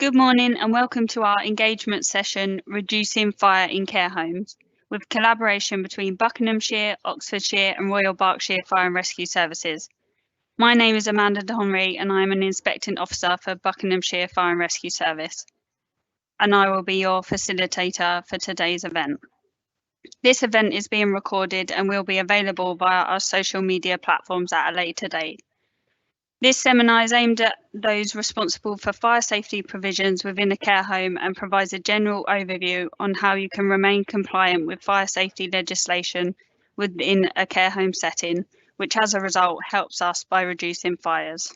Good morning and welcome to our engagement session, Reducing Fire in Care Homes, with collaboration between Buckinghamshire, Oxfordshire and Royal Berkshire Fire and Rescue Services. My name is Amanda Donry and I am an Inspecting Officer for Buckinghamshire Fire and Rescue Service, and I will be your facilitator for today's event. This event is being recorded and will be available via our social media platforms at a later date. This seminar is aimed at those responsible for fire safety provisions within a care home and provides a general overview on how you can remain compliant with fire safety legislation within a care home setting, which as a result helps us by reducing fires.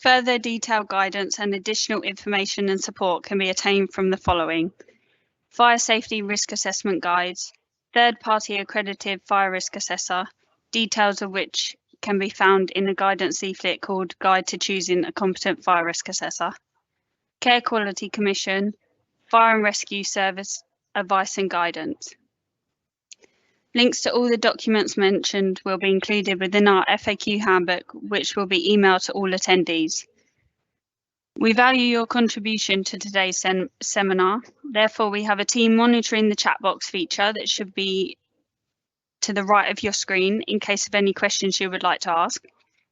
Further detailed guidance and additional information and support can be attained from the following: Fire Safety Risk Assessment Guides, third-party accredited fire risk assessor, details of which can be found in a guidance leaflet called Guide to Choosing a Competent Fire Risk Assessor, Care Quality Commission, Fire and Rescue Service Advice and Guidance. Links to all the documents mentioned will be included within our FAQ handbook, which will be emailed to all attendees. We value your contribution to today's seminar. Therefore, we have a team monitoring the chat box feature that should be to the right of your screen in case of any questions you would like to ask.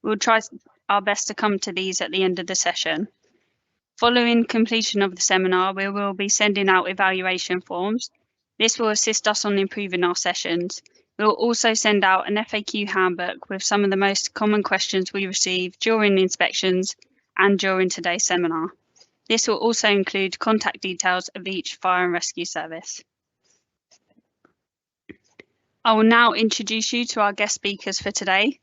We'll try our best to come to these at the end of the session. Following completion of the seminar, we will be sending out evaluation forms. This will assist us on improving our sessions. We'll also send out an FAQ handbook with some of the most common questions we receive during inspections and during today's seminar. This will also include contact details of each fire and rescue service. I will now introduce you to our guest speakers for today.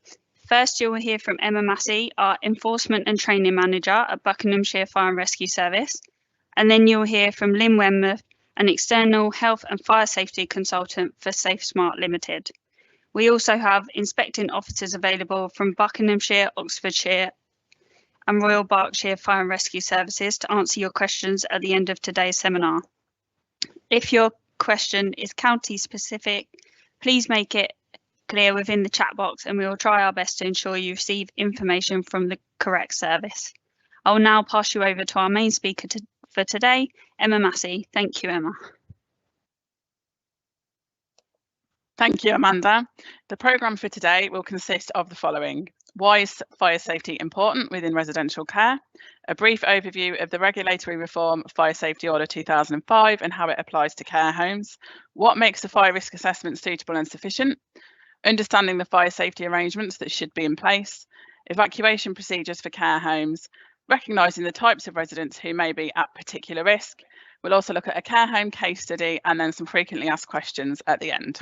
First, you will hear from Emma Massey, our Enforcement and Training Manager at Buckinghamshire Fire and Rescue Service. And then you'll hear from Lynn Wenmouth, an external health and fire safety consultant for SafeSmart Limited. We also have inspecting officers available from Buckinghamshire, Oxfordshire and Royal Berkshire Fire and Rescue Services to answer your questions at the end of today's seminar. If your question is county specific, please make it clear within the chat box and we will try our best to ensure you receive information from the correct service. I will now pass you over to our main speaker for today, Emma Massey. Thank you, Emma. Thank you, Amanda. The programme for today will consist of the following: why is fire safety important within residential care? A brief overview of the regulatory reform Fire Safety Order 2005 and how it applies to care homes. What makes a fire risk assessment suitable and sufficient? Understanding the fire safety arrangements that should be in place. Evacuation procedures for care homes. Recognising the types of residents who may be at particular risk. We'll also look at a care home case study and then some frequently asked questions at the end.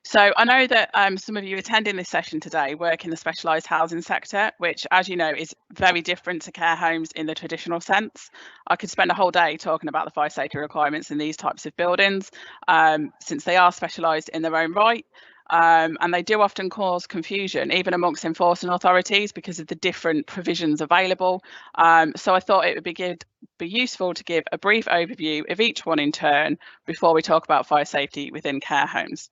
So I know that some of you attending this session today work in the specialised housing sector, which, as you know, is very different to care homes in the traditional sense. I could spend a whole day talking about the fire safety requirements in these types of buildings, since they are specialised in their own right. And they do often cause confusion, even amongst enforcing authorities, because of the different provisions available. So I thought it would be useful to give a brief overview of each one in turn before we talk about fire safety within care homes.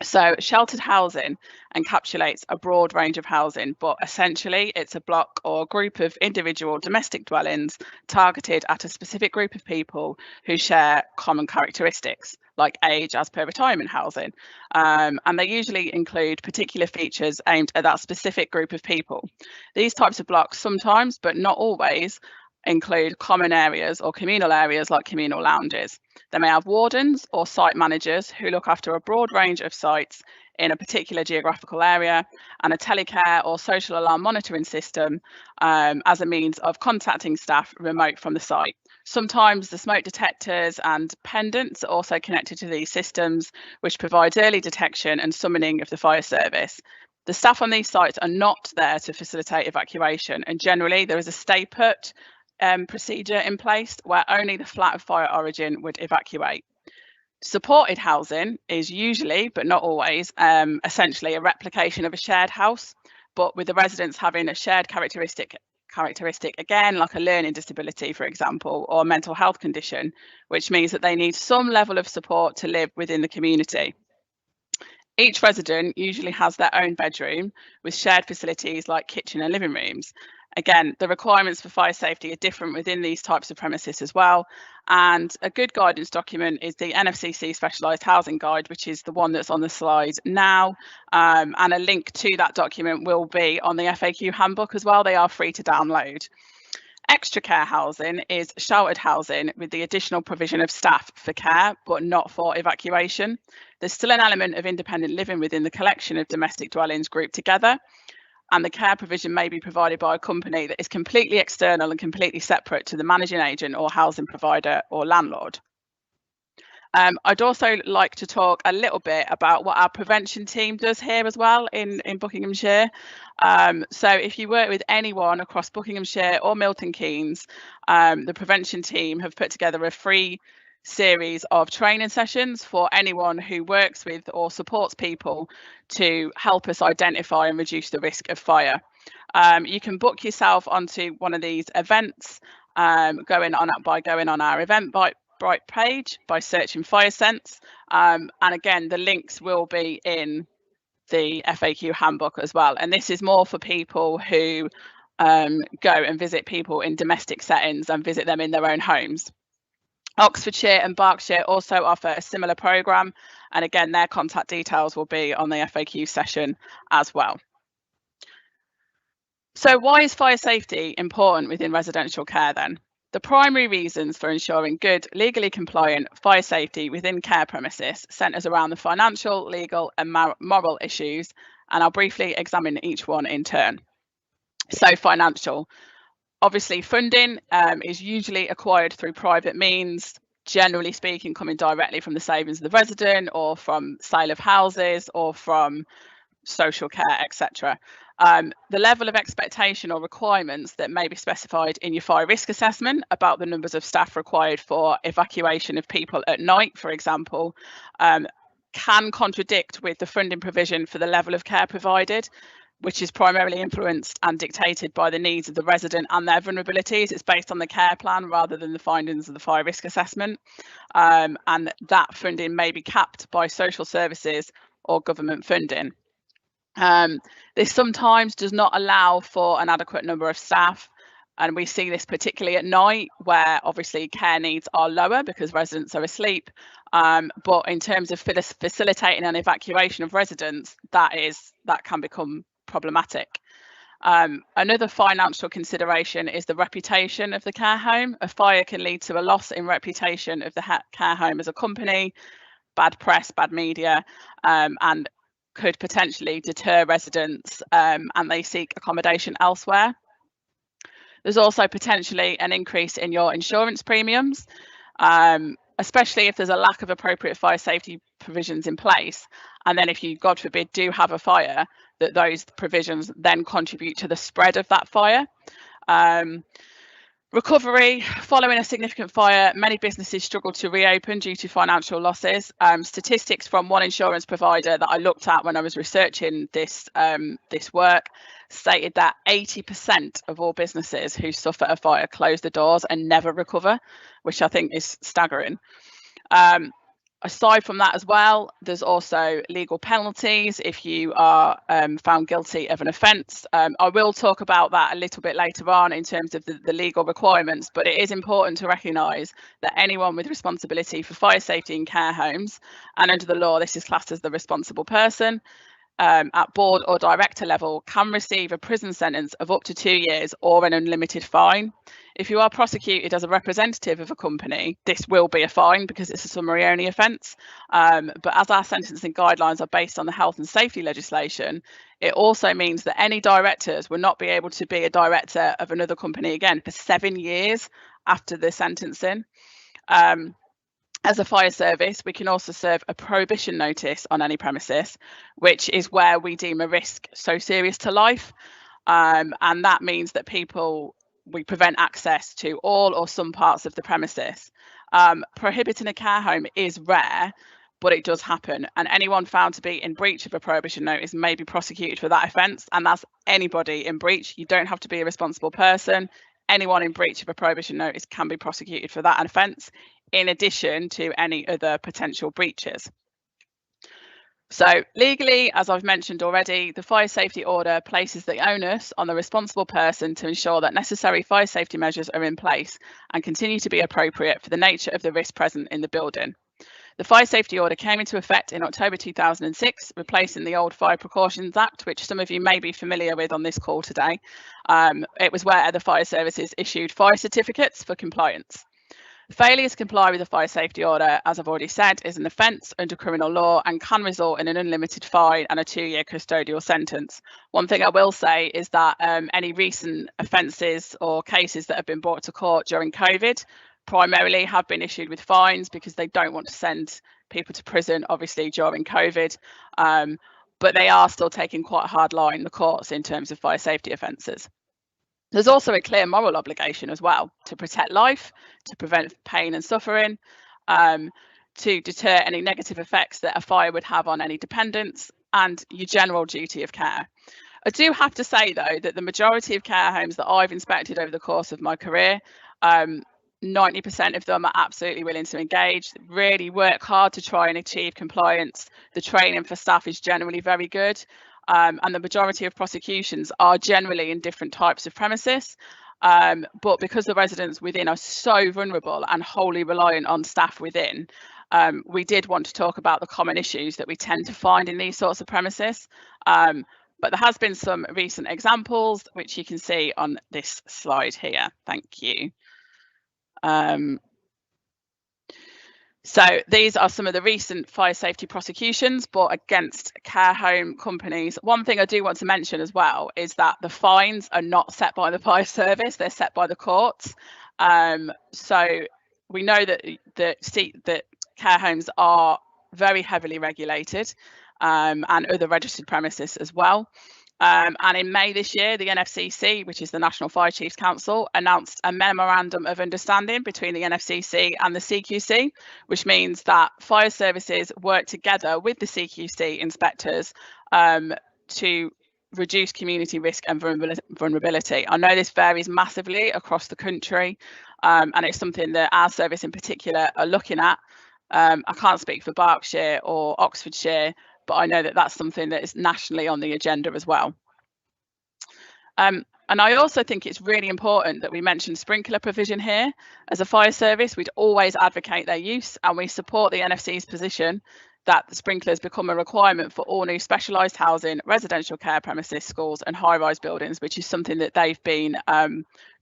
So sheltered housing encapsulates a broad range of housing, but essentially it's a block or group of individual domestic dwellings targeted at a specific group of people who share common characteristics, like age as per retirement housing. And they usually include particular features aimed at that specific group of people. These types of blocks sometimes, but not always, include common areas or communal areas like communal lounges. They may have wardens or site managers who look after a broad range of sites in a particular geographical area, and a telecare or social alarm monitoring system as a means of contacting staff remote from the site. Sometimes the smoke detectors and pendants are also connected to these systems, which provides early detection and summoning of the fire service. The staff on these sites are not there to facilitate evacuation, and generally there is a stay put procedure in place where only the flat of fire origin would evacuate. Supported housing is usually, but not always, essentially a replication of a shared house, but with the residents having a shared characteristic again, like a learning disability, for example, or a mental health condition, which means that they need some level of support to live within the community. Each resident usually has their own bedroom with shared facilities like kitchen and living rooms. Again, the requirements for fire safety are different within these types of premises as well. And a good guidance document is the NFCC Specialised Housing Guide, which is the one that's on the slide now. And a link to that document will be on the FAQ handbook as well. They are free to download. Extra care housing is sheltered housing with the additional provision of staff for care, but not for evacuation. There's still an element of independent living within the collection of domestic dwellings grouped together, and the care provision may be provided by a company that is completely external and completely separate to the managing agent or housing provider or landlord. I'd also like to talk a little bit about what our prevention team does here as well in Buckinghamshire. So if you work with anyone across Buckinghamshire or Milton Keynes, the prevention team have put together a free series of training sessions for anyone who works with or supports people to help us identify and reduce the risk of fire. You can book yourself onto one of these events going on our Eventbrite page by searching Fire Sense, and again the links will be in the FAQ handbook as well, and this is more for people who go and visit people in domestic settings and visit them in their own homes. Oxfordshire and Berkshire also offer a similar programme, and again their contact details will be on the FAQ session as well. So why is fire safety important within residential care then? The primary reasons for ensuring good, legally compliant fire safety within care premises centres around the financial, legal and moral issues, and I'll briefly examine each one in turn. So financial. Obviously, funding is usually acquired through private means, generally speaking coming directly from the savings of the resident or from sale of houses or from social care, etc. The level of expectation or requirements that may be specified in your fire risk assessment about the numbers of staff required for evacuation of people at night, for example, can contradict with the funding provision for the level of care provided, which is primarily influenced and dictated by the needs of the resident and their vulnerabilities. It's based on the care plan rather than the findings of the fire risk assessment. And that funding may be capped by social services or government funding. This sometimes does not allow for an adequate number of staff, and we see this particularly at night where obviously care needs are lower because residents are asleep, but in terms of facilitating an evacuation of residents, that can become problematic. Another financial consideration is the reputation of the care home. A fire can lead to a loss in reputation of the care home as a company, bad press, bad media, and could potentially deter residents and they seek accommodation elsewhere. There's also potentially an increase in your insurance premiums, especially if there's a lack of appropriate fire safety provisions in place. And then if you, God forbid, do have a fire, that those provisions then contribute to the spread of that fire. Recovery. Following a significant fire, many businesses struggle to reopen due to financial losses. Statistics from one insurance provider that I looked at when I was researching this work stated that 80% of all businesses who suffer a fire close the doors and never recover, which I think is staggering. Aside from that as well, there's also legal penalties if you are found guilty of an offence. I will talk about that a little bit later on in terms of the legal requirements, but it is important to recognise that anyone with responsibility for fire safety in care homes, and under the law this is classed as the responsible person, at board or director level can receive a prison sentence of up to 2 years or an unlimited fine. If you are prosecuted as a representative of a company, this will be a fine because it's a summary only offence. But as our sentencing guidelines are based on the health and safety legislation, it also means that any directors will not be able to be a director of another company again for 7 years after the sentencing. As a fire service, we can also serve a prohibition notice on any premises, which is where we deem a risk so serious to life. And that means that we prevent access to all or some parts of the premises. Prohibiting a care home is rare, but it does happen. And anyone found to be in breach of a prohibition notice may be prosecuted for that offence. And that's anybody in breach. You don't have to be a responsible person. Anyone in breach of a prohibition notice can be prosecuted for that offence, in addition to any other potential breaches. So legally, as I've mentioned already, the fire safety order places the onus on the responsible person to ensure that necessary fire safety measures are in place and continue to be appropriate for the nature of the risk present in the building. The Fire Safety Order came into effect in October 2006, replacing the old Fire Precautions Act, which some of you may be familiar with on this call today. It was where the fire services issued fire certificates for compliance. Failure to comply with the Fire Safety Order, as I've already said, is an offence under criminal law and can result in an unlimited fine and a 2-year custodial sentence. One thing I will say is that any recent offences or cases that have been brought to court during COVID primarily have been issued with fines because they don't want to send people to prison, obviously, during COVID. But they are still taking quite a hard line, the courts, in terms of fire safety offences. There's also a clear moral obligation as well to protect life, to prevent pain and suffering, to deter any negative effects that a fire would have on any dependents, and your general duty of care. I do have to say, though, that the majority of care homes that I've inspected over the course of my career, 90% of them are absolutely willing to engage, really work hard to try and achieve compliance. The training for staff is generally very good. And the majority of prosecutions are generally in different types of premises. But because the residents within are so vulnerable and wholly reliant on staff within, we did want to talk about the common issues that we tend to find in these sorts of premises. But there has been some recent examples, which you can see on this slide here. Thank you. So these are some of the recent fire safety prosecutions brought against care home companies. One thing I do want to mention as well is that the fines are not set by the fire service, they're set by the courts. So we know that care homes are very heavily regulated, and other registered premises as well. And in May this year, the NFCC, which is the National Fire Chiefs Council, announced a memorandum of understanding between the NFCC and the CQC, which means that fire services work together with the CQC inspectors to reduce community risk and vulnerability. I know this varies massively across the country, and it's something that our service in particular are looking at. I can't speak for Berkshire or Oxfordshire, but I know that that's something that is nationally on the agenda as well. And I also think it's really important that we mention sprinkler provision here. As a fire service, we'd always advocate their use, and we support the NFC's position that the sprinklers become a requirement for all new specialised housing, residential care premises, schools and high-rise buildings, which is something that they've been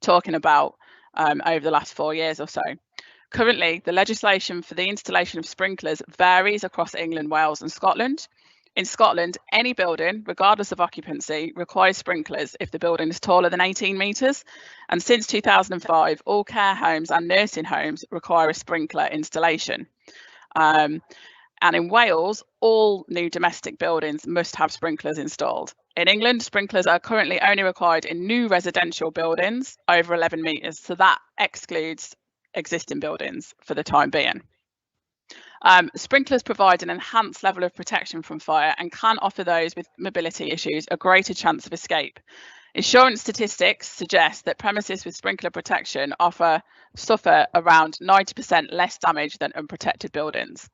talking about over the last 4 years or so. Currently, the legislation for the installation of sprinklers varies across England, Wales and Scotland. In Scotland, any building, regardless of occupancy, requires sprinklers if the building is taller than 18 metres. And since 2005, all care homes and nursing homes require a sprinkler installation. And in Wales, all new domestic buildings must have sprinklers installed. In England, sprinklers are currently only required in new residential buildings over 11 metres. So that excludes existing buildings for the time being. Sprinklers provide an enhanced level of protection from fire and can offer those with mobility issues a greater chance of escape. Insurance statistics suggest that premises with sprinkler protection suffer around 90% less damage than unprotected buildings.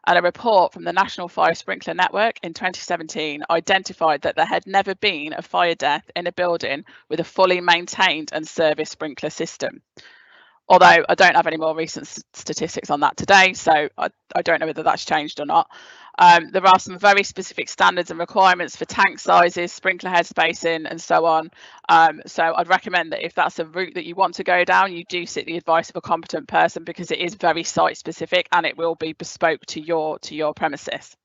And a report from the National Fire Sprinkler Network in 2017 identified that there had never been a fire death in a building with a fully maintained and serviced sprinkler system. Although I don't have any more recent statistics on that today, so I don't know whether that's changed or not. There are some very specific standards and requirements for tank sizes, sprinkler head spacing and so on. So I'd recommend that if that's a route that you want to go down, you do seek the advice of a competent person, because it is very site specific and it will be bespoke to your premises.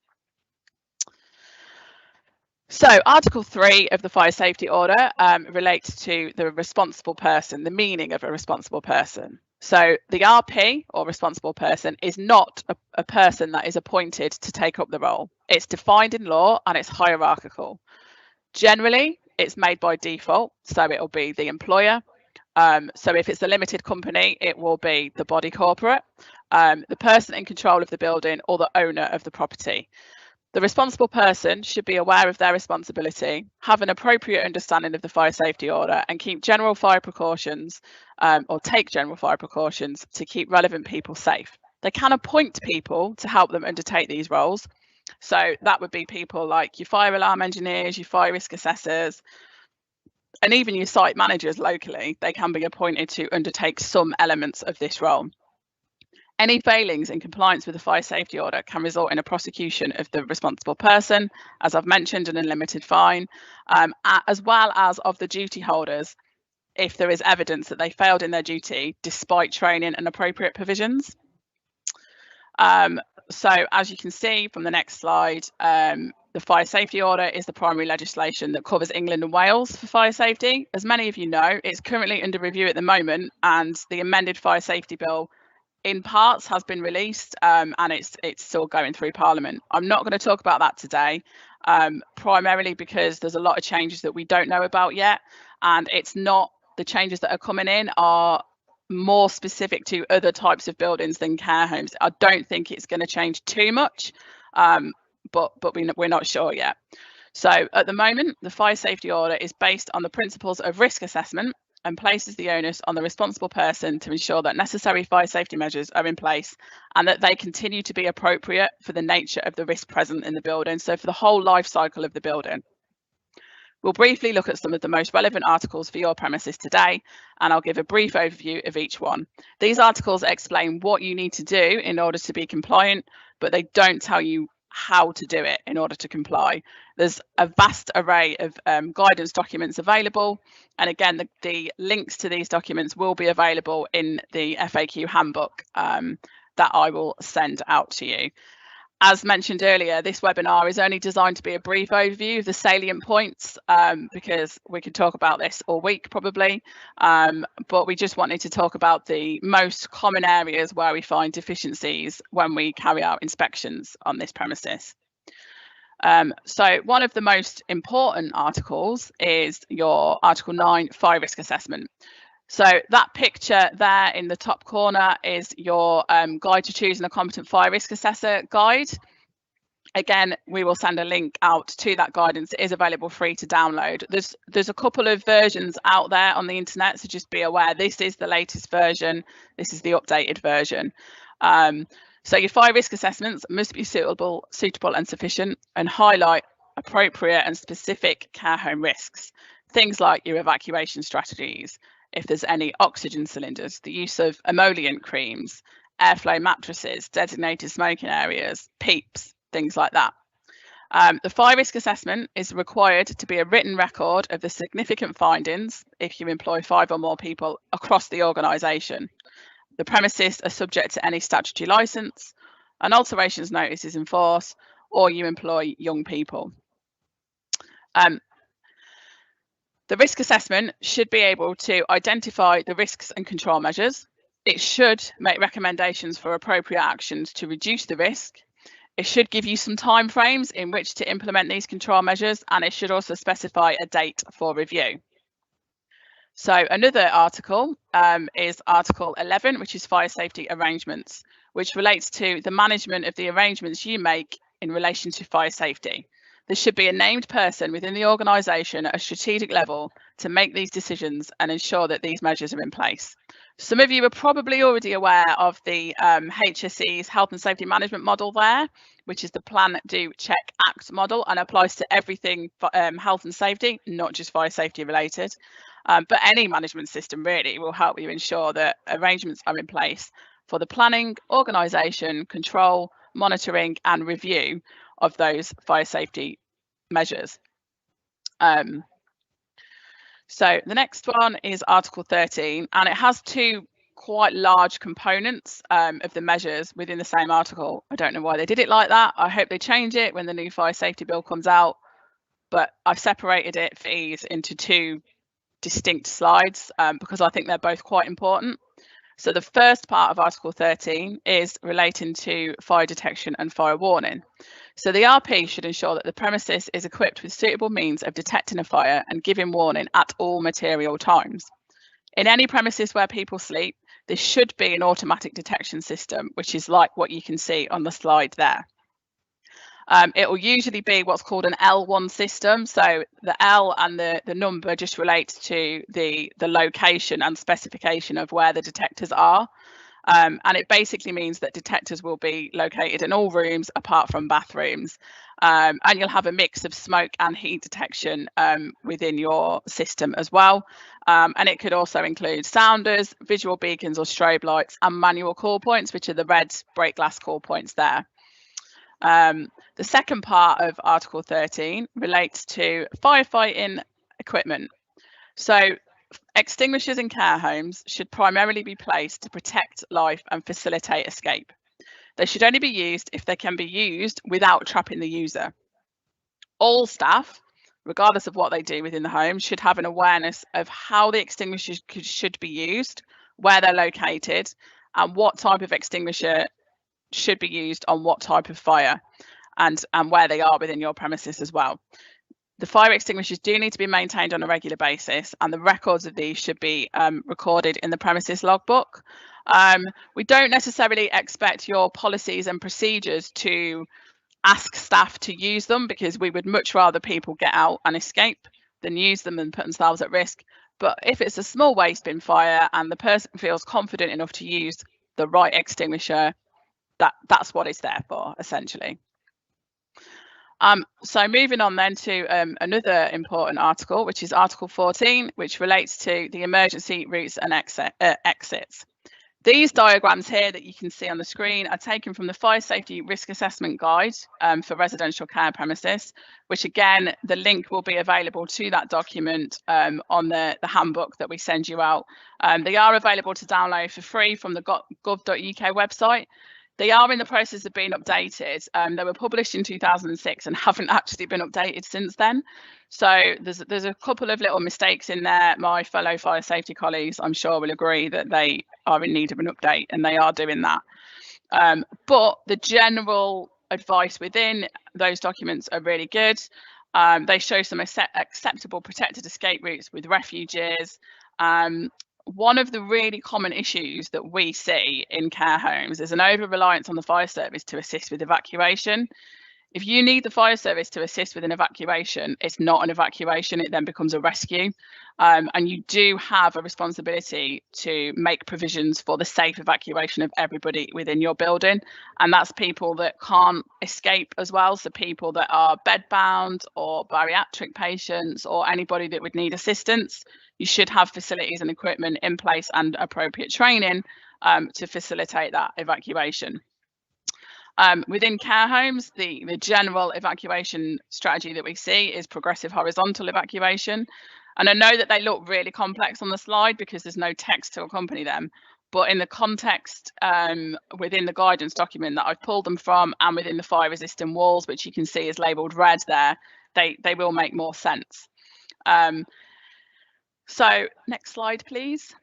So Article 3 of the Fire Safety Order relates to the responsible person, the meaning of a responsible person. So the RP, or responsible person, is not a person that is appointed to take up the role. It's defined in law and it's hierarchical. Generally, it's made by default, so it'll be the employer. So if it's a limited company, it will be the body corporate, the person in control of the building, or the owner of the property. The responsible person should be aware of their responsibility, have an appropriate understanding of the fire safety order, and keep general fire precautions or take general fire precautions to keep relevant people safe. They can appoint people to help them undertake these roles. So that would be people like your fire alarm engineers, your fire risk assessors, and even your site managers locally. They can be appointed to undertake some elements of this role. Any failings in compliance with the fire safety order can result in a prosecution of the responsible person, as I've mentioned, an unlimited fine, as well as of the duty holders if there is evidence that they failed in their duty despite training and appropriate provisions. So as you can see from the next slide, the fire safety order is the primary legislation that covers England and Wales for fire safety. As many of you know, it's currently under review at the moment, and the amended fire safety bill in parts has been released, and it's still going through Parliament. I'm not going to talk about that today, primarily because there's a lot of changes that we don't know about yet, and it's not, the changes that are coming in are more specific to other types of buildings than care homes. I don't think it's going to change too much, but we're not sure yet. So at the moment, the fire safety order is based on the principles of risk assessment and places the onus on the responsible person to ensure that necessary fire safety measures are in place and that they continue to be appropriate for the nature of the risk present in the building, so for the whole life cycle of the building. We'll briefly look at some of the most relevant articles for your premises today, and I'll give a brief overview of each one. These articles explain what you need to do in order to be compliant, but they don't tell you how to do it in order to comply. There's a vast array of guidance documents available, and again, the links to these documents will be available in the FAQ handbook that I will send out to you. As mentioned earlier, this webinar is only designed to be a brief overview of the salient points, because we could talk about this all week probably, but we just wanted to talk about the most common areas where we find deficiencies when we carry out inspections on this premises. So one of the most important articles is your Article 9 fire risk assessment. So that picture there in the top corner is your guide to choosing a competent fire risk assessor guide. Again, we will send a link out to that guidance. It is available free to download. There's a couple of versions out there on the internet, so just be aware this is the latest version. This is the updated version. So your fire risk assessments must be suitable and sufficient, and highlight appropriate and specific care home risks. Things like your evacuation strategies, if there's any oxygen cylinders, the use of emollient creams, airflow mattresses, designated smoking areas, PEEPs, things like that. The fire risk assessment is required to be a written record of the significant findings if you employ 5 or more people across the organisation. The premises are subject to any statutory licence, an alterations notice is in force, or you employ young people. The risk assessment should be able to identify the risks and control measures. It should make recommendations for appropriate actions to reduce the risk. It should give you some time frames in which to implement these control measures, and it should also specify a date for review. So another article is Article 11, which is fire safety arrangements, which relates to the management of the arrangements you make in relation to fire safety. There should be a named person within the organisation at a strategic level to make these decisions and ensure that these measures are in place. Some of you are probably already aware of the HSE's health and safety management model there, which is the plan, do, check, act model, and applies to everything health and safety, not just fire safety related. But any management system really will help you ensure that arrangements are in place for the planning, organisation, control, monitoring and review of those fire safety measures. So the next one is Article 13, and it has 2 quite large components of the measures within the same article. I don't know why they did it like that. I hope they change it when the new fire safety bill comes out, but I've separated it for ease into 2 distinct slides because I think they're both quite important. So the first part of Article 13 is relating to fire detection and fire warning. So the RP should ensure that the premises is equipped with suitable means of detecting a fire and giving warning at all material times. In any premises where people sleep, there should be an automatic detection system, which is like what you can see on the slide there. It will usually be what's called an L1 system. So the L and the number just relates to the location and specification of where the detectors are. And it basically means that detectors will be located in all rooms apart from bathrooms. And you'll have a mix of smoke and heat detection within your system as well. And it could also include sounders, visual beacons or strobe lights, and manual call points, which are the red break glass call points there. The second part of Article 13 relates to firefighting equipment. So extinguishers in care homes should primarily be placed to protect life and facilitate escape. They should only be used if they can be used without trapping the user. All staff, regardless of what they do within the home, should have an awareness of how the extinguishers should be used, where they're located, and what type of extinguisher should be used on what type of fire, and where they are within your premises as well. The fire extinguishers do need to be maintained on a regular basis, and the records of these should be recorded in the premises logbook. We don't necessarily expect your policies and procedures to ask staff to use them, because we would much rather people get out and escape than use them and put themselves at risk. But if it's a small waste bin fire and the person feels confident enough to use the right extinguisher, that's what it's there for, essentially. So moving on then to another important article, which is Article 14, which relates to the emergency routes and exits. These diagrams here that you can see on the screen are taken from the Fire Safety Risk Assessment Guide for residential care premises, which again, the link will be available to that document on the handbook that we send you out. They are available to download for free from the gov.uk website. They are in the process of being updated. They were published in 2006 and haven't actually been updated since then. So there's a couple of little mistakes in there. My fellow fire safety colleagues, I'm sure, will agree that they are in need of an update, and they are doing that. But the general advice within those documents are really good. They show some acceptable protected escape routes with refuges. One of the really common issues that we see in care homes is an over-reliance on the fire service to assist with evacuation. If you need the fire service to assist with an evacuation, it's not an evacuation, it then becomes a rescue. And you do have a responsibility to make provisions for the safe evacuation of everybody within your building. And that's people that can't escape as well. So people that are bedbound or bariatric patients or anybody that would need assistance. You should have facilities and equipment in place and appropriate training to facilitate that evacuation. Within care homes, the general evacuation strategy that we see is progressive horizontal evacuation. And I know that they look really complex on the slide because there's no text to accompany them. But in the context within the guidance document that I've pulled them from, and within the fire resistant walls, which you can see is labelled red there, they will make more sense. So next slide, please.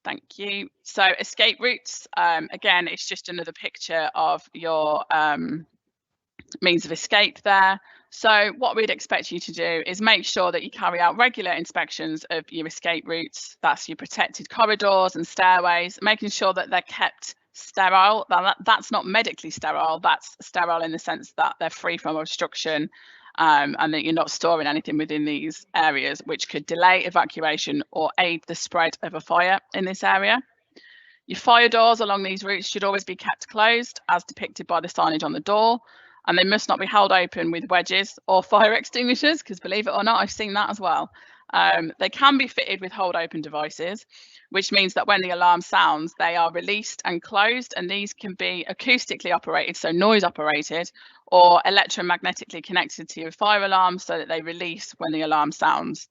Thank you. So escape routes, again, it's just another picture of your means of escape there. So what we'd expect you to do is make sure that you carry out regular inspections of your escape routes. That's your protected corridors and stairways, making sure that they're kept sterile. That's not medically sterile, that's sterile in the sense that they're free from obstruction. And that you're not storing anything within these areas which could delay evacuation or aid the spread of a fire in this area. Your fire doors along these routes should always be kept closed as depicted by the signage on the door, and they must not be held open with wedges or fire extinguishers, because believe it or not, I've seen that as well. They can be fitted with hold open devices, which means that when the alarm sounds, they are released and closed, and these can be acoustically operated, so noise operated, or electromagnetically connected to your fire alarm so that they release when the alarm sounds.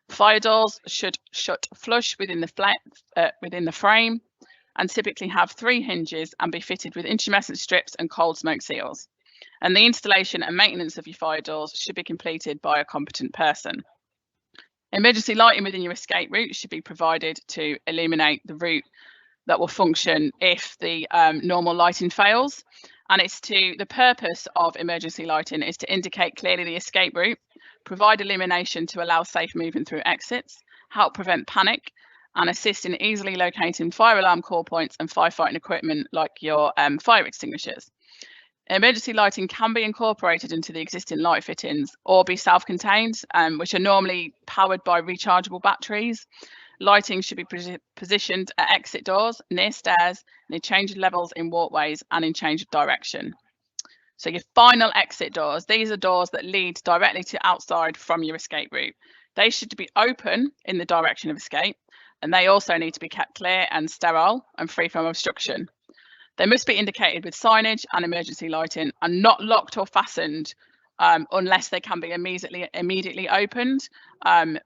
Fire doors should shut flush within the frame and typically have 3 hinges and be fitted with intumescent strips and cold smoke seals. And the installation and maintenance of your fire doors should be completed by a competent person. Emergency lighting within your escape route should be provided to illuminate the route that will function if the normal lighting fails. And the purpose of emergency lighting is to indicate clearly the escape route, provide illumination to allow safe movement through exits, help prevent panic, and assist in easily locating fire alarm call points and firefighting equipment like your fire extinguishers. Emergency lighting can be incorporated into the existing light fittings or be self-contained, which are normally powered by rechargeable batteries. Lighting should be positioned at exit doors, near stairs, near change of levels in walkways and in change of direction. So your final exit doors, these are doors that lead directly to outside from your escape route. They should be open in the direction of escape, and they also need to be kept clear and sterile and free from obstruction. They must be indicated with signage and emergency lighting and not locked or fastened unless they can be immediately opened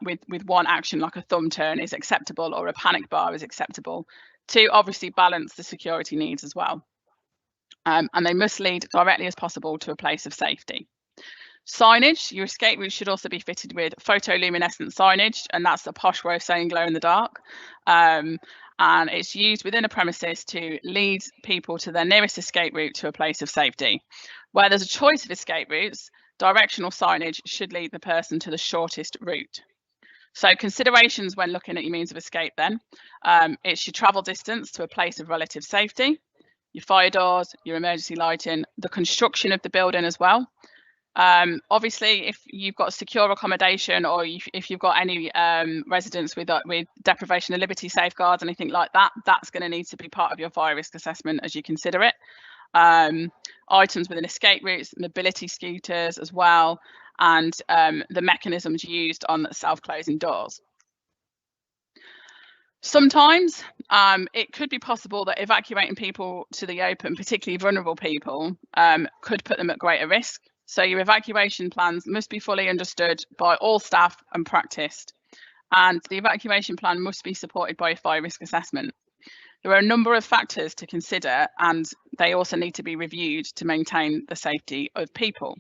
with one action, like a thumb turn is acceptable or a panic bar is acceptable, to obviously balance the security needs as well. And they must lead directly as possible to a place of safety. Signage, your escape route should also be fitted with photoluminescent signage, and that's the posh way of saying glow in the dark. And it's used within a premises to lead people to their nearest escape route to a place of safety. Where there's a choice of escape routes, directional signage should lead the person to the shortest route. So considerations when looking at your means of escape then, it's your travel distance to a place of relative safety, your fire doors, your emergency lighting, the construction of the building as well. Obviously, if you've got secure accommodation or if you've got any residents with deprivation of liberty safeguards, anything like that, that's going to need to be part of your fire risk assessment as you consider it. Items within escape routes, mobility scooters as well, and the mechanisms used on self-closing doors. Sometimes it could be possible that evacuating people to the open, particularly vulnerable people, could put them at greater risk. So your evacuation plans must be fully understood by all staff and practiced. And the evacuation plan must be supported by a fire risk assessment. There are a number of factors to consider, and they also need to be reviewed to maintain the safety of people.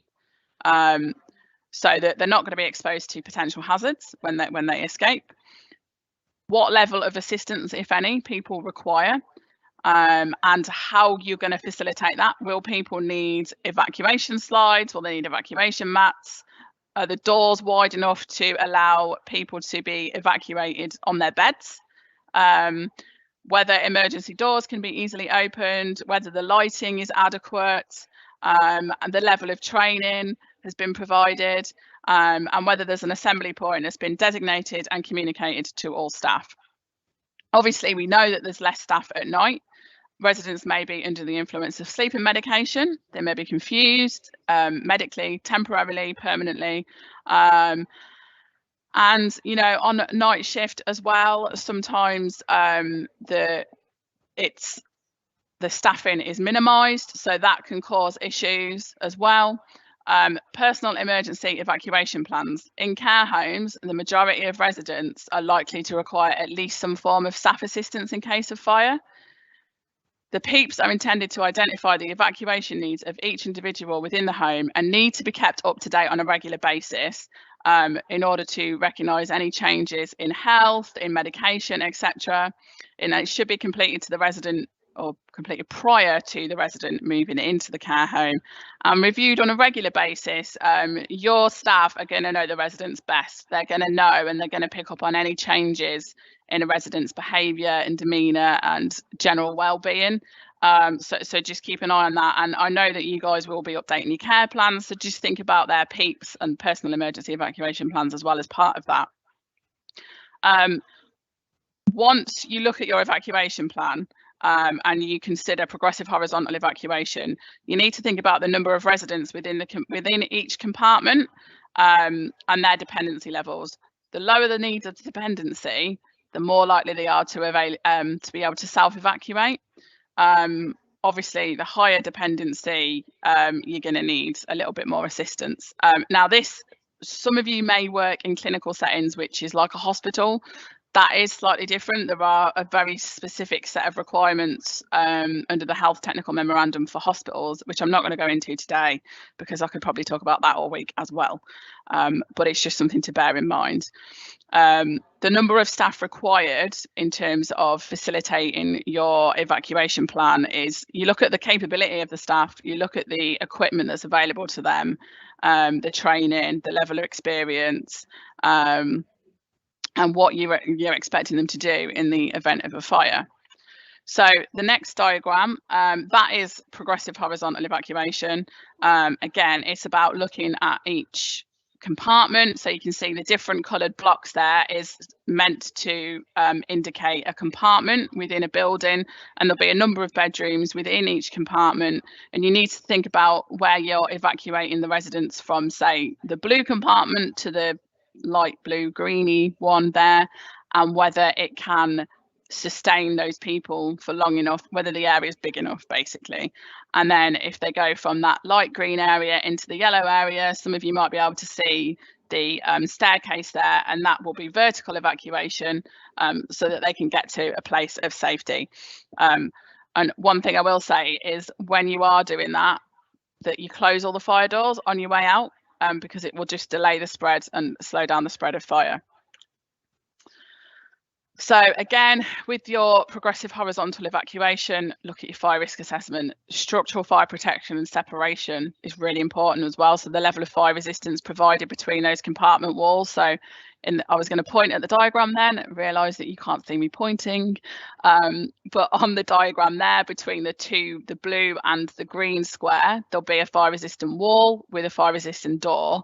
So that they're not going to be exposed to potential hazards when they escape. What level of assistance, if any, people require, and how you're going to facilitate that. Will people need evacuation slides? Will they need evacuation mats? Are the doors wide enough to allow people to be evacuated on their beds? Whether emergency doors can be easily opened, whether the lighting is adequate, and the level of training has been provided, and whether there's an assembly point that's been designated and communicated to all staff. Obviously, we know that there's less staff at night. Residents may be under the influence of sleeping medication. They may be confused medically, temporarily, permanently. And, you know, on night shift as well, sometimes the staffing is minimised, so that can cause issues as well. Personal emergency evacuation plans. In care homes, the majority of residents are likely to require at least some form of staff assistance in case of fire. The PEEPs are intended to identify the evacuation needs of each individual within the home and need to be kept up to date on a regular basis in order to recognise any changes in health, in medication, etc. And it should be completed to the resident or completed prior to the resident moving into the care home and reviewed on a regular basis. Your staff are going to know the residents best. They're going to know and they're going to pick up on any changes in a resident's behaviour and demeanour and general well-being. So just keep an eye on that. And I know that you guys will be updating your care plans, so just think about their PEEPs and personal emergency evacuation plans as well as part of that. Once you look at your evacuation plan, and you consider progressive horizontal evacuation, you need to think about the number of residents within each compartment and their dependency levels. The lower the needs of dependency, the more likely they are to be able to self-evacuate. Obviously, the higher dependency, you're going to need a little bit more assistance. Now, some of you may work in clinical settings, which is like a hospital. That is slightly different. There are a very specific set of requirements under the Health Technical Memorandum for hospitals, which I'm not going to go into today because I could probably talk about that all week as well. But it's just something to bear in mind. The number of staff required in terms of facilitating your evacuation plan is, you look at the capability of the staff, you look at the equipment that's available to them, the training, the level of experience, and what you're expecting them to do in the event of a fire. So the next diagram, that is progressive horizontal evacuation. Again, it's about looking at each compartment. So you can see the different coloured blocks there is meant to indicate a compartment within a building, and there'll be a number of bedrooms within each compartment, and you need to think about where you're evacuating the residents from, say the blue compartment to the light blue greeny one there, and whether it can sustain those people for long enough, whether the area is big enough basically. And then if they go from that light green area into the yellow area, some of you might be able to see the staircase there, and that will be vertical evacuation, so that they can get to a place of safety. And one thing I will say is when you are doing that you close all the fire doors on your way out, because it will just delay the spread and slow down the spread of fire. So again, with your progressive horizontal evacuation, look at your fire risk assessment. Structural fire protection and separation is really important as well. So the level of fire resistance provided between those compartment walls. So I was going to point at the diagram then, realise that you can't see me pointing, but on the diagram there, between the blue and the green square, there'll be a fire resistant wall with a fire resistant door.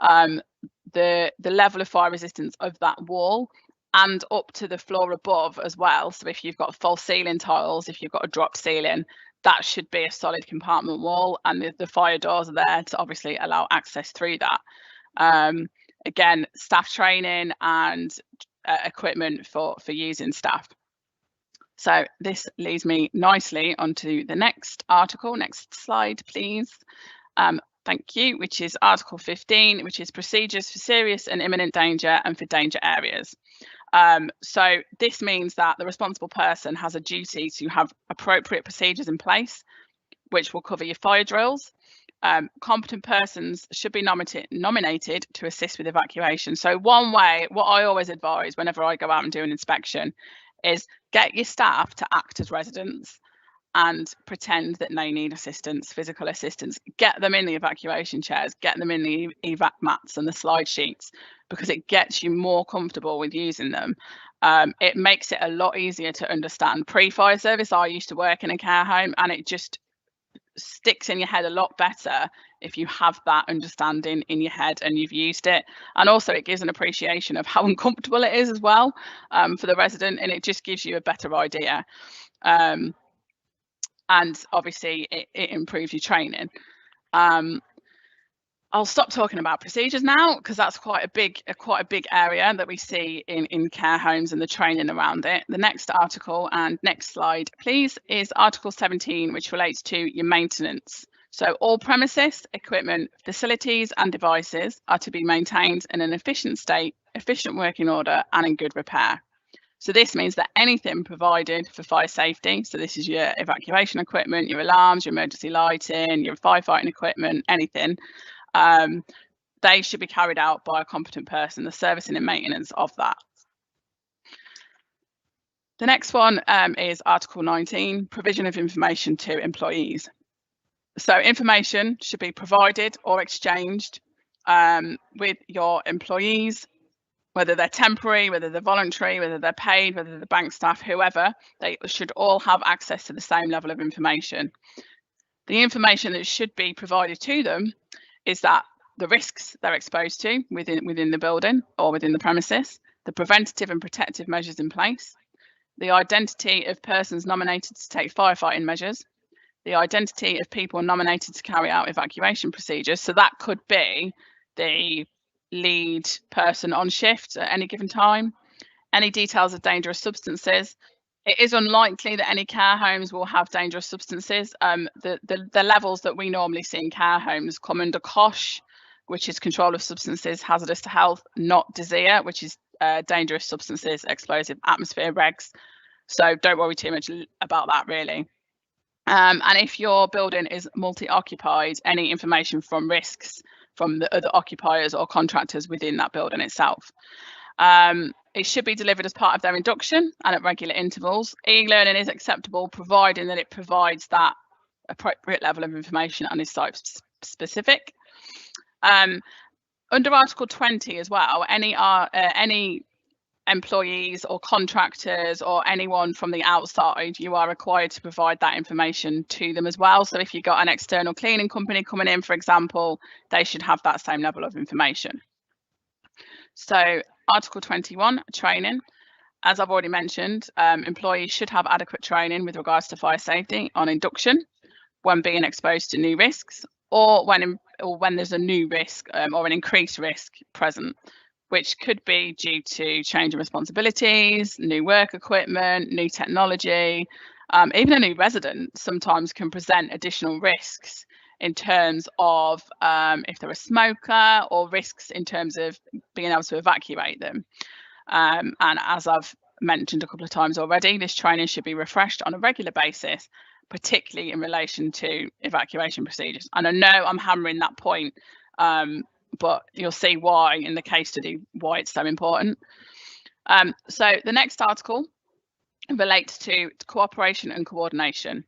The level of fire resistance of that wall and up to the floor above as well. So if you've got false ceiling tiles, if you've got a dropped ceiling, that should be a solid compartment wall, and the fire doors are there to obviously allow access through that. Again, staff training and equipment for using staff. So this leads me nicely onto the next article. Next slide, please. Thank you, which is Article 15, which is procedures for serious and imminent danger and for danger areas. So this means that the responsible person has a duty to have appropriate procedures in place, which will cover your fire drills. Competent persons should be nominated to assist with evacuation. So one way, what I always advise whenever I go out and do an inspection, is get your staff to act as residents and pretend that they need assistance, physical assistance. Get them in the evacuation chairs, get them in the evac mats and the slide sheets, because it gets you more comfortable with using them. It makes it a lot easier to understand. Pre-fire service, I used to work in a care home, and it just sticks in your head a lot better if you have that understanding in your head and you've used it. And also it gives an appreciation of how uncomfortable it is as well, for the resident, and it just gives you a better idea. And obviously it improves your training. I'll stop talking about procedures now, because that's quite a big area that we see in care homes and the training around it. The next article, and next slide please, is Article 17, which relates to your maintenance. So all premises, equipment, facilities and devices are to be maintained in an efficient state, efficient working order and in good repair. So this means that anything provided for fire safety, so this is your evacuation equipment, your alarms, your emergency lighting, your firefighting equipment, anything, they should be carried out by a competent person, the servicing and maintenance of that. The next one is Article 19, provision of information to employees. So information should be provided or exchanged with your employees, whether they're temporary, whether they're voluntary, whether they're paid, whether they're bank staff, whoever, they should all have access to the same level of information. The information that should be provided to them is that the risks they're exposed to within the building or within the premises, the preventative and protective measures in place, the identity of persons nominated to take firefighting measures, the identity of people nominated to carry out evacuation procedures. So that could be the lead person on shift at any given time, any details of dangerous substances. It is unlikely that any care homes will have dangerous substances. The levels that we normally see in care homes come under COSH, which is control of substances hazardous to health, not DESIR, which is dangerous substances, explosive atmosphere regs. So don't worry too much about that really. And if your building is multi-occupied, any information from risks from the other occupiers or contractors within that building itself. It should be delivered as part of their induction and at regular intervals. E-learning is acceptable, providing that it provides that appropriate level of information and is site specific. Under Article 20 as well, any employees or contractors or anyone from the outside, you are required to provide that information to them as well. So if you've got an external cleaning company coming in, for example, they should have that same level of information. So Article 21, training. As I've already mentioned, employees should have adequate training with regards to fire safety on induction, when being exposed to new risks, or when there's a new risk or an increased risk present, which could be due to change in responsibilities, new work equipment, new technology. Even a new resident sometimes can present additional risks in terms of if they're a smoker, or risks in terms of being able to evacuate them. And as I've mentioned a couple of times already, this training should be refreshed on a regular basis, particularly in relation to evacuation procedures. And I know I'm hammering that point, but you'll see why in the case study, why it's so important. So the next article relates to cooperation and coordination.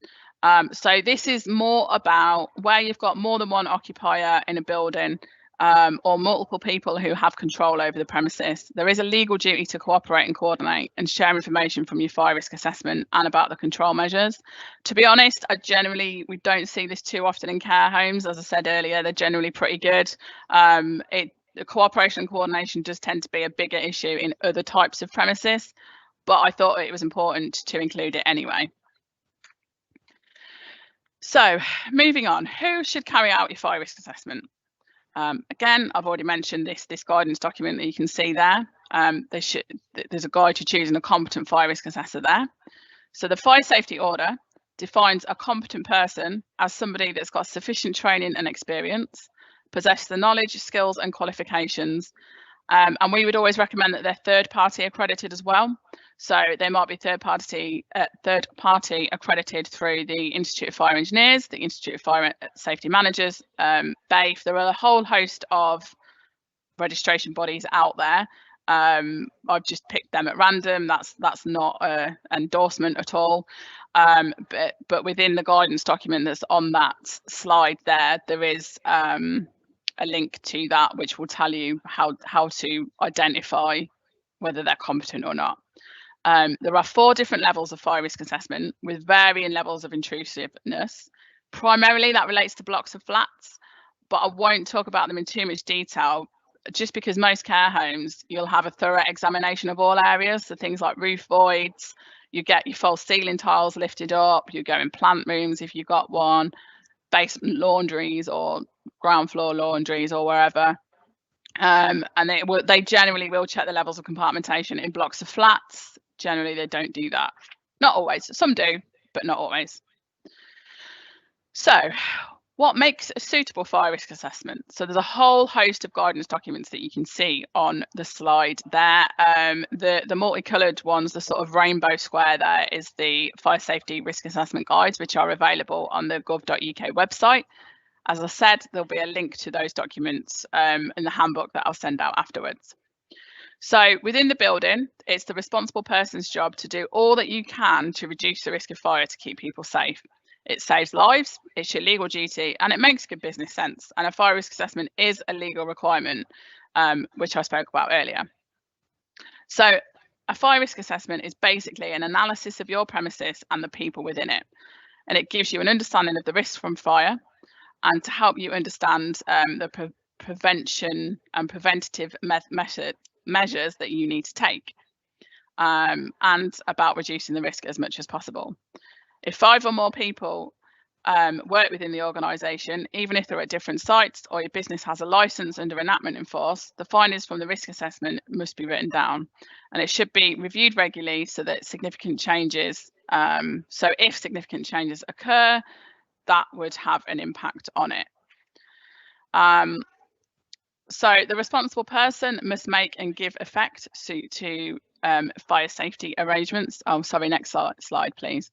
So this is more about where you've got more than one occupier in a building, or multiple people who have control over the premises. There is a legal duty to cooperate and coordinate and share information from your fire risk assessment and about the control measures. To be honest, we don't see this too often in care homes. As I said earlier, they're generally pretty good. The cooperation and coordination does tend to be a bigger issue in other types of premises, but I thought it was important to include it anyway. So moving on, who should carry out your fire risk assessment? Again, I've already mentioned this guidance document that you can see there. There's a guide to choosing a competent fire risk assessor there. So the fire safety order defines a competent person as somebody that's got sufficient training and experience, possess the knowledge, skills and qualifications. And we would always recommend that they're third party accredited as well. So they might be third party accredited through the Institute of Fire Engineers, the Institute of Fire Safety Managers, BAFE. There are a whole host of registration bodies out there. I've just picked them at random. That's not an endorsement at all. But within the guidance document that's on that slide there is a link to that, which will tell you how to identify whether they're competent or not. There are 4 different levels of fire risk assessment with varying levels of intrusiveness. Primarily that relates to blocks of flats, but I won't talk about them in too much detail, just because most care homes, you'll have a thorough examination of all areas. So things like roof voids, you get your false ceiling tiles lifted up, you go in plant rooms if you've got one, basement laundries or ground floor laundries or wherever. And they generally will check the levels of compartmentation in blocks of flats. Generally, they don't do that. Not always. Some do, but not always. So what makes a suitable fire risk assessment? So there's a whole host of guidance documents that you can see on the slide there. The multicoloured ones, the sort of rainbow square there, is the fire safety risk assessment guides, which are available on the gov.uk website. As I said, there'll be a link to those documents in the handbook that I'll send out afterwards. So within the building, it's the responsible person's job to do all that you can to reduce the risk of fire to keep people safe. It saves lives, it's your legal duty, and it makes good business sense. And a fire risk assessment is a legal requirement, which I spoke about earlier. So a fire risk assessment is basically an analysis of your premises and the people within it. And it gives you an understanding of the risks from fire, and to help you understand the prevention and preventative measures that you need to take, and about reducing the risk as much as possible. If 5 or more people work within the organisation, even if they're at different sites or your business has a licence under enactment in force, the findings from the risk assessment must be written down, and it should be reviewed regularly so that significant changes, so if significant changes occur, that would have an impact on it. So the responsible person must make and give effect to fire safety arrangements. Oh, sorry, next slide, please.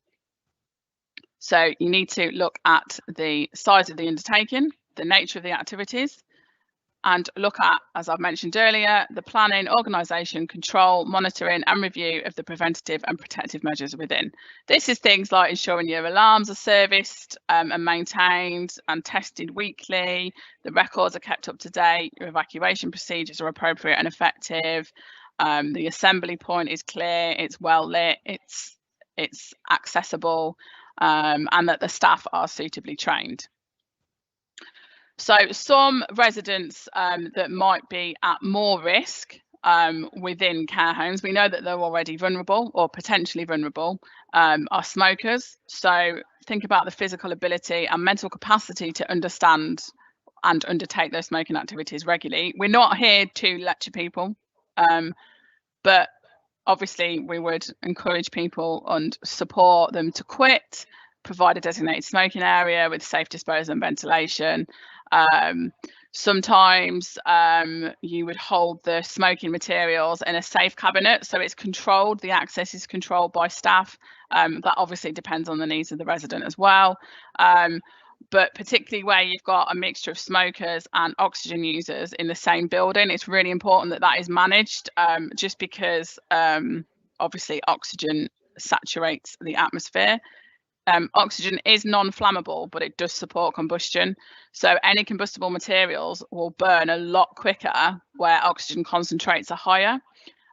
So you need to look at the size of the undertaking, the nature of the activities, and look at, as I've mentioned earlier, the planning, organisation, control, monitoring and review of the preventative and protective measures within. This is things like ensuring your alarms are serviced and maintained and tested weekly, the records are kept up to date, your evacuation procedures are appropriate and effective, the assembly point is clear, it's well lit, it's accessible, and that the staff are suitably trained. So some residents that might be at more risk within care homes, we know that they're already vulnerable or potentially vulnerable, are smokers. So think about the physical ability and mental capacity to understand and undertake those smoking activities regularly. We're not here to lecture people, but obviously we would encourage people and support them to quit, provide a designated smoking area with safe disposal and ventilation. Sometimes you would hold the smoking materials in a safe cabinet, so it's controlled, the access is controlled by staff. That obviously depends on the needs of the resident as well. But particularly where you've got a mixture of smokers and oxygen users in the same building, it's really important that that is managed, just because obviously oxygen saturates the atmosphere. Oxygen is non-flammable, but it does support combustion. So any combustible materials will burn a lot quicker where oxygen concentrates are higher.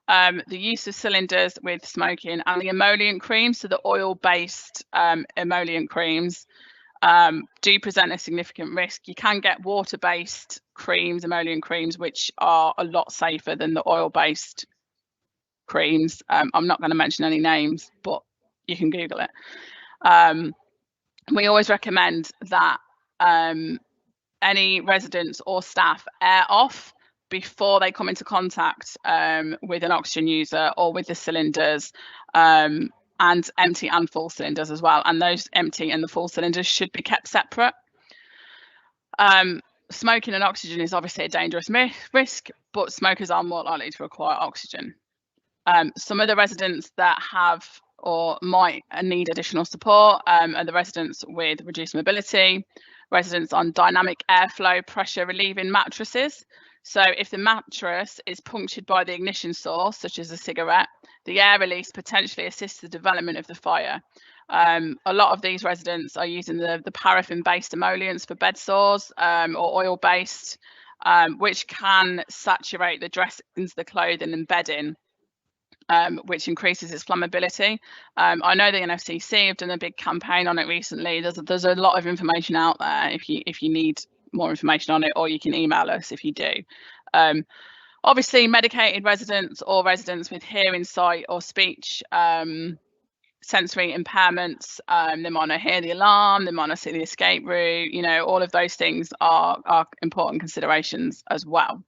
The use of cylinders with smoking and the emollient creams, so the oil-based emollient creams, do present a significant risk. You can get water-based creams, emollient creams, which are a lot safer than the oil-based creams. I'm not going to mention any names, but you can Google it. We always recommend that any residents or staff air off before they come into contact with an oxygen user or with the cylinders, and empty and full cylinders as well. And those empty and the full cylinders should be kept separate. Smoking and oxygen is obviously a dangerous risk, but smokers are more likely to require oxygen. Some of the residents that have or might need additional support are the residents with reduced mobility, residents on dynamic airflow pressure relieving mattresses. So if the mattress is punctured by the ignition source, such as a cigarette, the air release potentially assists the development of the fire. A lot of these residents are using the paraffin-based emollients for bed sores, or oil-based, which can saturate the dressings, the clothing and bedding, which increases its flammability. I know the NFCC have done a big campaign on it recently. There's a lot of information out there if you need more information on it, or you can email us if you do. Obviously, medicated residents or residents with hearing, sight or speech sensory impairments, they might not hear the alarm, they might not see the escape route, you know, all of those things are important considerations as well.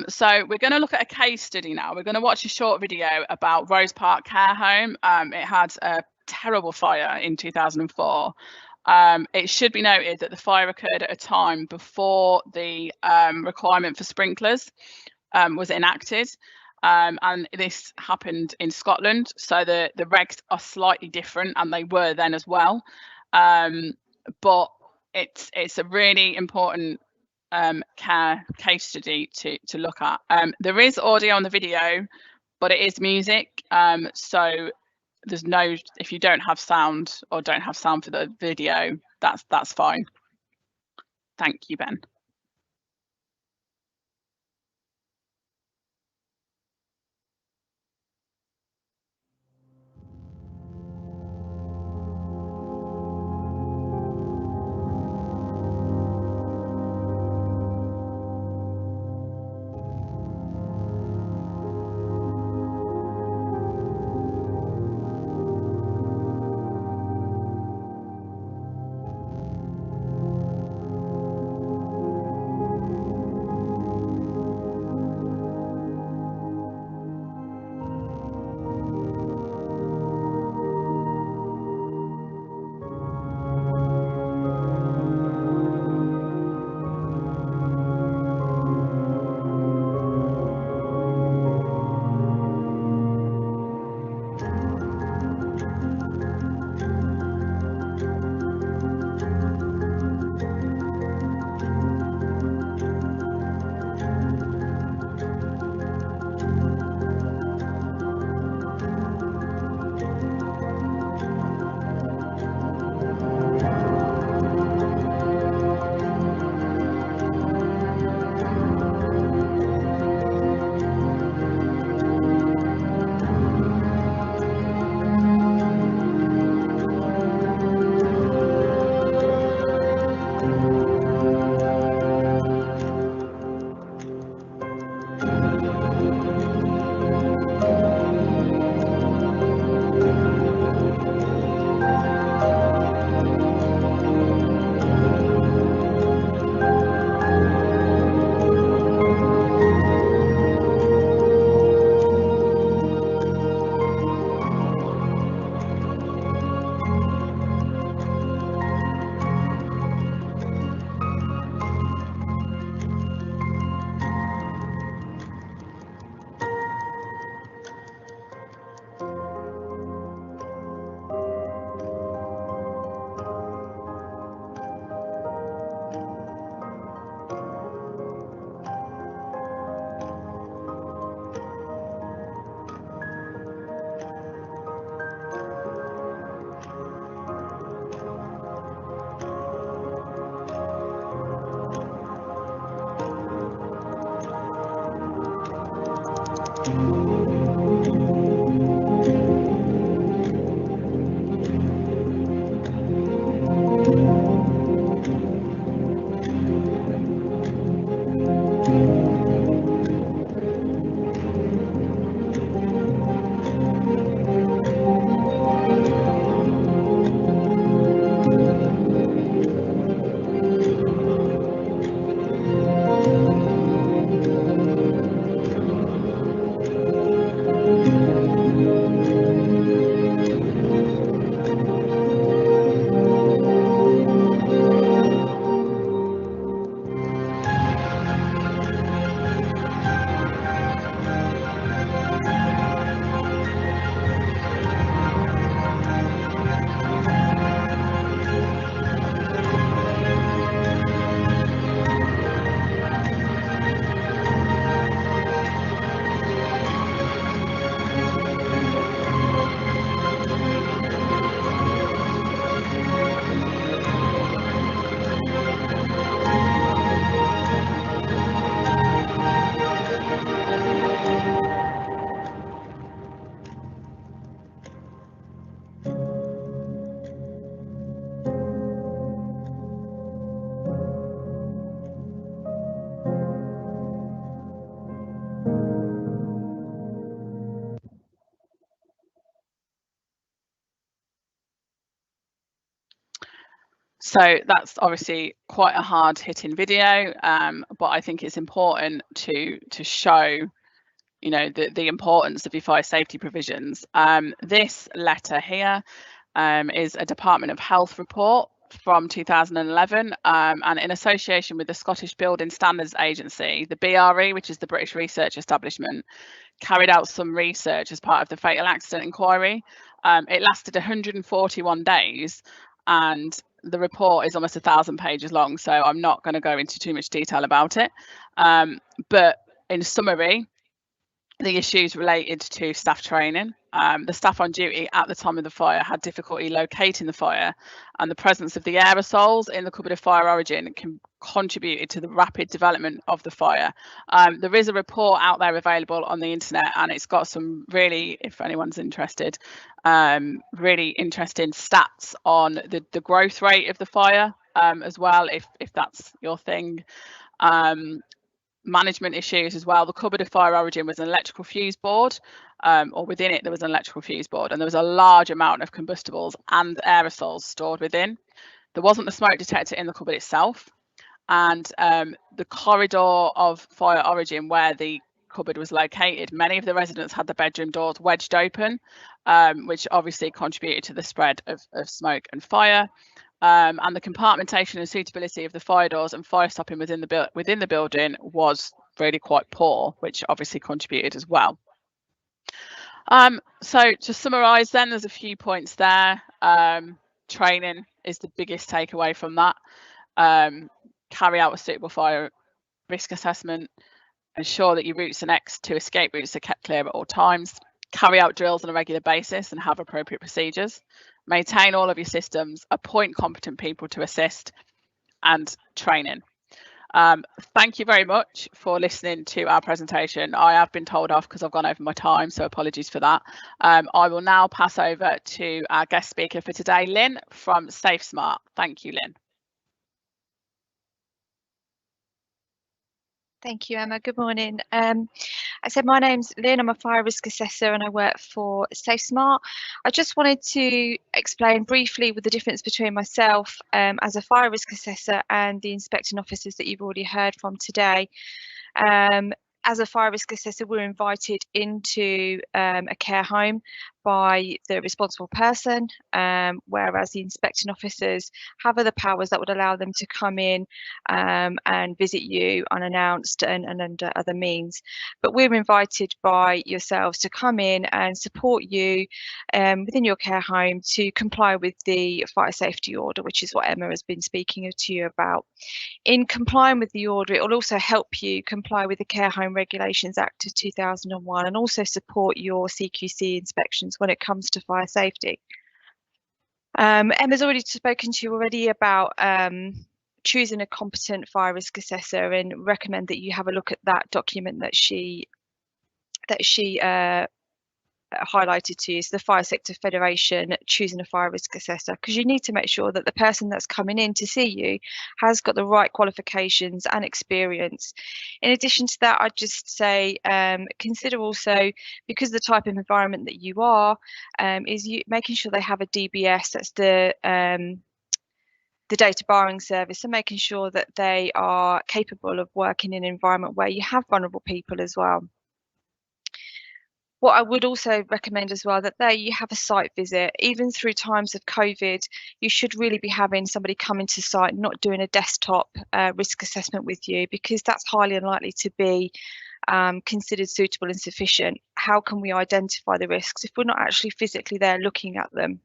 So we're going to look at a case study now. We're going to watch a short video about Rose Park Care Home. It had a terrible fire in 2004. It should be noted that the fire occurred at a time before the requirement for sprinklers was enacted. And this happened in Scotland, so the regs are slightly different, and they were then as well. But it's a really important care case study to look at. There is audio on the video, but it is music, so there's no, if you don't have sound or don't have sound for the video, that's fine. Thank you, Ben. So that's obviously quite a hard hitting video, but I think it's important to show, you know, the importance of your fire safety provisions. This letter here is a Department of Health report from 2011, and in association with the Scottish Building Standards Agency, the BRE, which is the British Research Establishment, carried out some research as part of the fatal accident inquiry. It lasted 141 days, and the report is almost 1,000 pages long, so I'm not going to go into too much detail about it. But in summary, the issues related to staff training. The staff on duty at the time of the fire had difficulty locating the fire, and the presence of the aerosols in the cupboard of fire origin contributed to the rapid development of the fire. There is a report out there available on the internet, and it's got some really, if anyone's interested, really interesting stats on the growth rate of the fire as well, if that's your thing. Management issues as well. The cupboard of fire origin was an electrical fuse board, or within it there was an electrical fuse board, and there was a large amount of combustibles and aerosols stored within. There wasn't a smoke detector in the cupboard itself, and the corridor of fire origin where the cupboard was located, many of the residents had the bedroom doors wedged open, which obviously contributed to the spread of smoke and fire. And the compartmentation and suitability of the fire doors and fire stopping within the building was really quite poor, which obviously contributed as well. So to summarise then, there's a few points there. Training is the biggest takeaway from that. Carry out a suitable fire risk assessment. Ensure that your routes and to escape routes are kept clear at all times. Carry out drills on a regular basis and have appropriate procedures. Maintain all of your systems, appoint competent people to assist, and training. Thank you very much for listening to our presentation. I have been told off because I've gone over my time, so apologies for that. I will now pass over to our guest speaker for today, Lynn from SafeSmart. Thank you, Lynn. Thank you, Emma. Good morning. I said my name's Lynn. I'm a fire risk assessor and I work for SafeSmart. I just wanted to explain briefly with the difference between myself as a fire risk assessor and the inspecting officers that you've already heard from today. As a fire risk assessor, we're invited into a care home by the responsible person, whereas the inspecting officers have other powers that would allow them to come in and visit you unannounced and under other means. But we're invited by yourselves to come in and support you within your care home to comply with the fire safety order, which is what Emma has been speaking to you about. In complying with the order, it will also help you comply with the Care Home Regulations Act of 2001 and also support your CQC inspections when it comes to fire safety. Emma's already spoken to you already about choosing a competent fire risk assessor and recommend that you have a look at that document that she that she highlighted to you, so the Fire Sector Federation choosing a fire risk assessor, because you need to make sure that the person that's coming in to see you has got the right qualifications and experience. In addition to that, I'd just say consider also, because the type of environment that you are, is you making sure they have a DBS, that's the data barring service, and making sure that they are capable of working in an environment where you have vulnerable people as well. What I would also recommend as well, that there you have a site visit. Even through times of COVID, you should really be having somebody come into site, not doing a desktop risk assessment with you, because that's highly unlikely to be considered suitable and sufficient. How can we identify the risks if we're not actually physically there looking at them?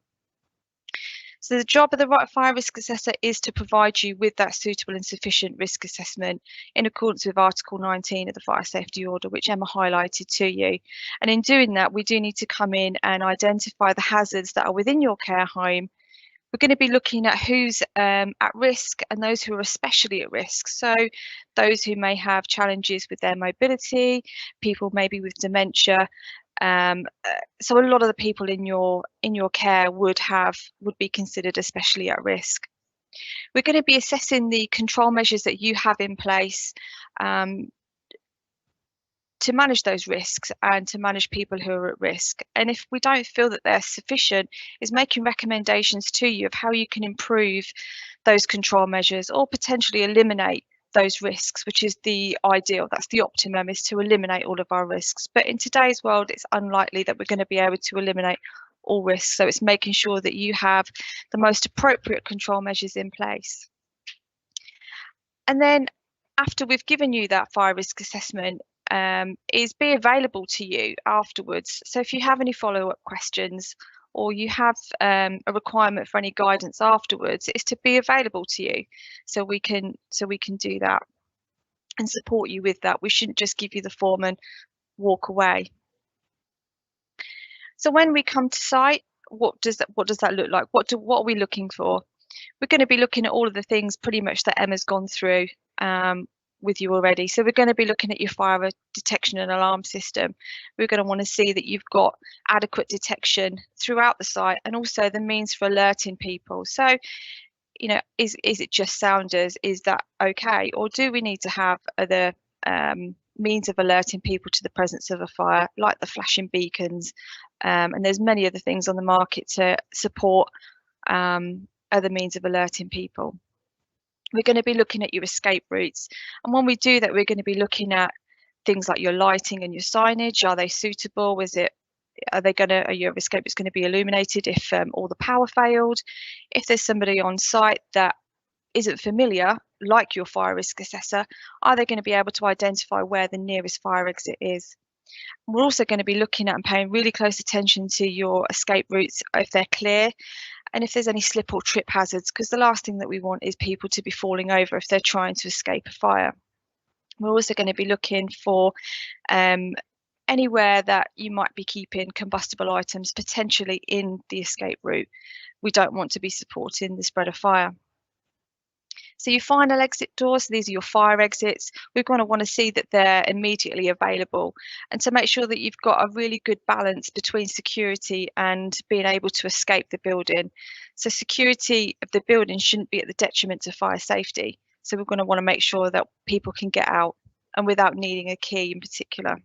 So the job of the right fire risk assessor is to provide you with that suitable and sufficient risk assessment in accordance with Article 19 of the Fire Safety Order, which Emma highlighted to you. And in doing that, we do need to come in and identify the hazards that are within your care home. We're going to be looking at who's at risk and those who are especially at risk. So those who may have challenges with their mobility, people maybe with dementia. So a lot of the people in your care would be considered especially at risk. We're going to be assessing the control measures that you have in place to manage those risks and to manage people who are at risk. And if we don't feel that they're sufficient, is making recommendations to you of how you can improve those control measures or potentially eliminate those risks, which is the ideal. That's the optimum, is to eliminate all of our risks. But in today's world, it's unlikely that we're going to be able to eliminate all risks. So it's making sure that you have the most appropriate control measures in place. And then after we've given you that fire risk assessment, is be available to you afterwards. So if you have any follow-up questions or you have a requirement for any guidance afterwards, is to be available to you so we can do that and support you with that. We shouldn't just give you the form and walk away. So when we come to site, what does that look like? What are we looking for? We're going to be looking at all of the things pretty much that Emma's gone through with you already. So we're going to be looking at your fire detection and alarm system. We're going to want to see that you've got adequate detection throughout the site and also the means for alerting people. So, you know, is it just sounders? Is that okay? Or do we need to have other means of alerting people to the presence of a fire, like the flashing beacons? And there's many other things on the market to support other means of alerting people. We're going to be looking at your escape routes, and when we do that, we're going to be looking at things like your lighting and your signage. Are they suitable? Are your escape routes going to be illuminated if all the power failed? If there's somebody on site that isn't familiar, like your fire risk assessor, are they going to be able to identify where the nearest fire exit is? We're also going to be looking at and paying really close attention to your escape routes, if they're clear, and if there's any slip or trip hazards, because the last thing that we want is people to be falling over if they're trying to escape a fire. We're also going to be looking for anywhere that you might be keeping combustible items potentially in the escape route. We don't want to be supporting the spread of fire. So your final exit doors, these are your fire exits. We're going to want to see that they're immediately available, and to make sure that you've got a really good balance between security and being able to escape the building. So security of the building shouldn't be at the detriment to fire safety. So we're going to want to make sure that people can get out and without needing a key in particular.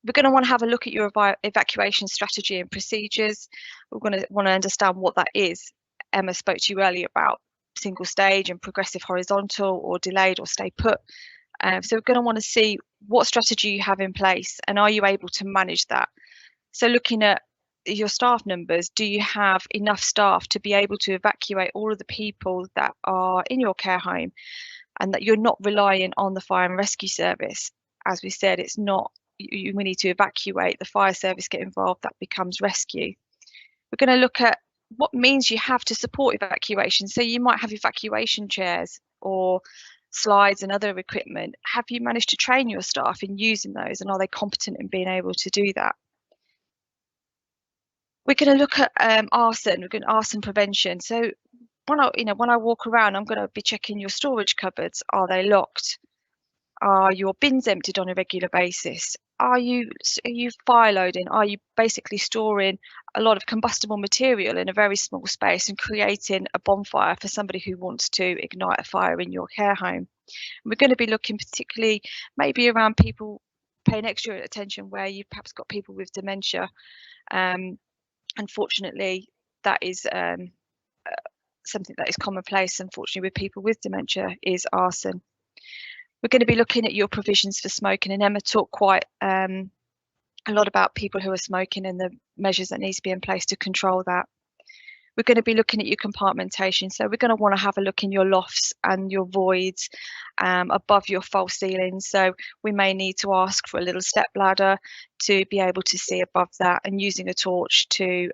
We're going to want to have a look at your evacuation strategy and procedures. We're going to want to understand what that is. Emma spoke to you earlier about single stage and progressive horizontal, or delayed or stay put. So we're going to want to see what strategy you have in place and are you able to manage that. So looking at your staff numbers, do you have enough staff to be able to evacuate all of the people that are in your care home, and that you're not relying on the fire and rescue service? As we said, it's not we need to evacuate, the fire service get involved, that becomes rescue. We're going to look at what means you have to support evacuation. So you might have evacuation chairs or slides and other equipment. Have you managed to train your staff in using those, and are they competent in being able to do that? We're going to look at arson. We're going to arson prevention. So when I walk around, I'm going to be checking your storage cupboards. Are they locked? Are your bins emptied on a regular basis? are you fire loading? Are you basically storing a lot of combustible material in a very small space and creating a bonfire for somebody who wants to ignite a fire in your care home? We're going to be looking particularly maybe around people paying extra attention where you've perhaps got people with dementia. Unfortunately, that is something that is commonplace, unfortunately, with people with dementia, is arson. We're going to be looking at your provisions for smoking, and Emma talked quite a lot about people who are smoking and the measures that need to be in place to control that. We're going to be looking at your compartmentation, so we're going to want to have a look in your lofts and your voids above your false ceilings. So we may need to ask for a little step ladder to be able to see above that, and using a torch to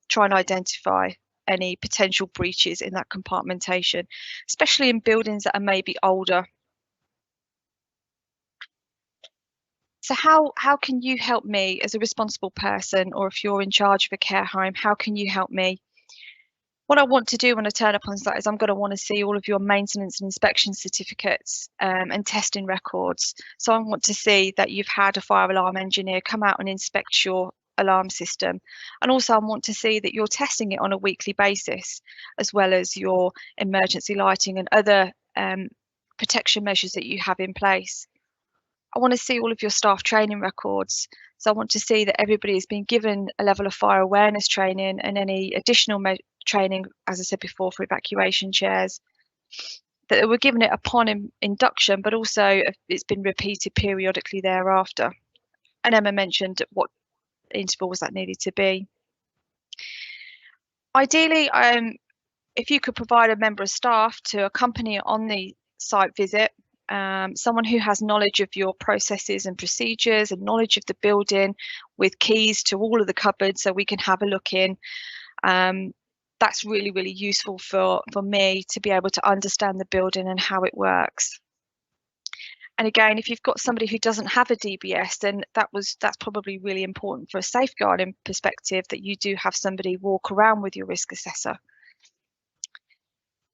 try and identify any potential breaches in that compartmentation, especially in buildings that are maybe older. So how can you help me as a responsible person, or if you're in charge of a care home, how can you help me? What I want to do when I turn up on site is I'm going to want to see all of your maintenance and inspection certificates and testing records. So I want to see that you've had a fire alarm engineer come out and inspect your alarm system. And also I want to see that you're testing it on a weekly basis, as well as your emergency lighting and other protection measures that you have in place. I want to see all of your staff training records. So I want to see that everybody has been given a level of fire awareness training and any additional training, as I said before, for evacuation chairs, that they were given it upon induction, but also it's been repeated periodically thereafter. And Emma mentioned what intervals that needed to be. Ideally, if you could provide a member of staff to accompany on the site visit, someone who has knowledge of your processes and procedures and knowledge of the building, with keys to all of the cupboards so we can have a look in. That's really, really useful for me to be able to understand the building and how it works. And again, if you've got somebody who doesn't have a DBS, then that's probably really important for a safeguarding perspective, that you do have somebody walk around with your risk assessor.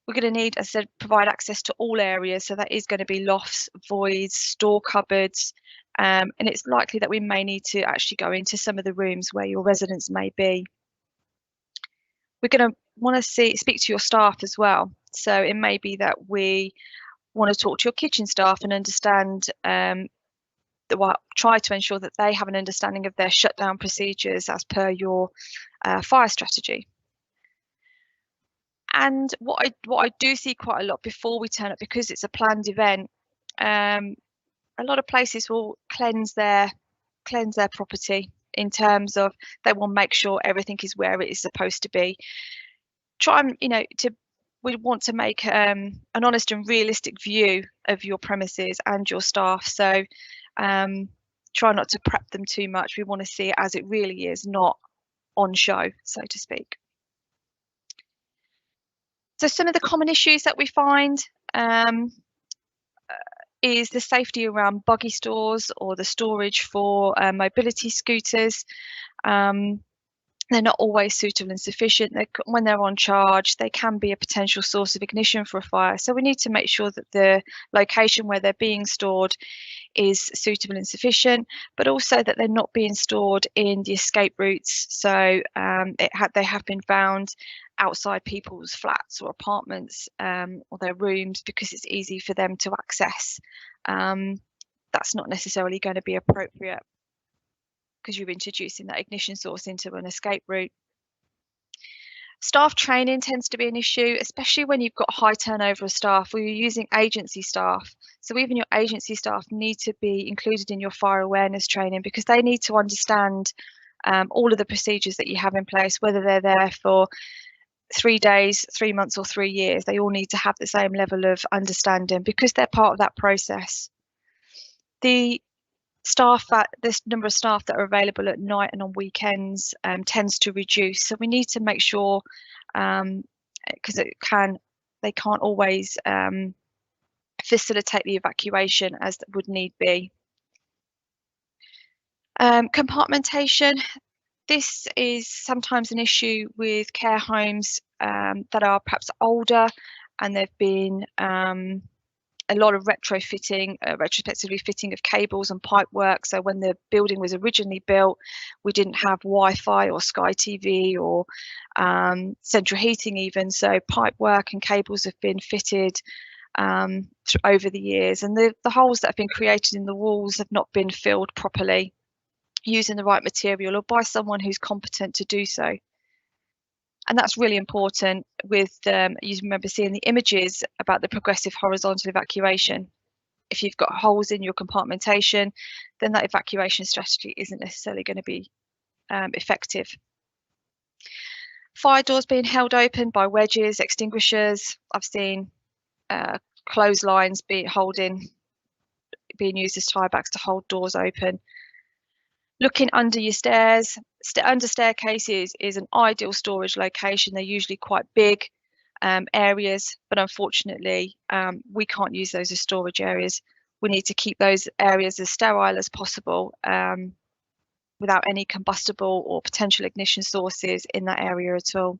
We're going to need, as I said, provide access to all areas. So that is going to be lofts, voids, store cupboards, and it's likely that we may need to actually go into some of the rooms where your residents may be. We're going to want to speak to your staff as well. So it may be that we want to talk to your kitchen staff and understand, try to ensure that they have an understanding of their shutdown procedures as per your fire strategy. And what I do see quite a lot before we turn up, because it's a planned event, a lot of places will cleanse their property, in terms of they will make sure everything is where it is supposed to be. Try and, we want to make an honest and realistic view of your premises and your staff. So try not to prep them too much. We want to see it as it really is, not on show, so to speak. So some of the common issues that we find is the safety around buggy stores or the storage for mobility scooters. They're not always suitable and sufficient. When they're on charge, they can be a potential source of ignition for a fire. So we need to make sure that the location where they're being stored is suitable and sufficient, but also that they're not being stored in the escape routes. So they have been found outside people's flats or apartments or their rooms, because it's easy for them to access. That's not necessarily going to be appropriate, because you're introducing that ignition source into an escape route. Staff training tends to be an issue, especially when you've got high turnover of staff, or you're using agency staff. So even your agency staff need to be included in your fire awareness training, because they need to understand all of the procedures that you have in place, whether they're there for 3 days, 3 months or 3 years. They all need to have the same level of understanding, because they're part of that process. The number of staff that are available at night and on weekends tends to reduce. So we need to make sure, because they can't always facilitate the evacuation as would need be. Compartmentation. This is sometimes an issue with care homes that are perhaps older, and they've been a lot of retrofitting, retrospectively fitting of cables and pipe work. So when the building was originally built, we didn't have Wi-Fi or Sky TV or central heating even. So pipe work and cables have been fitted over the years, and the holes that have been created in the walls have not been filled properly using the right material or by someone who's competent to do so. And that's really important with, you remember seeing the images about the progressive horizontal evacuation. If you've got holes in your compartmentation, then that evacuation strategy isn't necessarily going to be effective. Fire doors being held open by wedges, extinguishers. I've seen clotheslines being used as tie backs to hold doors open. Looking under your stairs, under staircases is an ideal storage location. They're usually quite big areas, but unfortunately we can't use those as storage areas. We need to keep those areas as sterile as possible without any combustible or potential ignition sources in that area at all.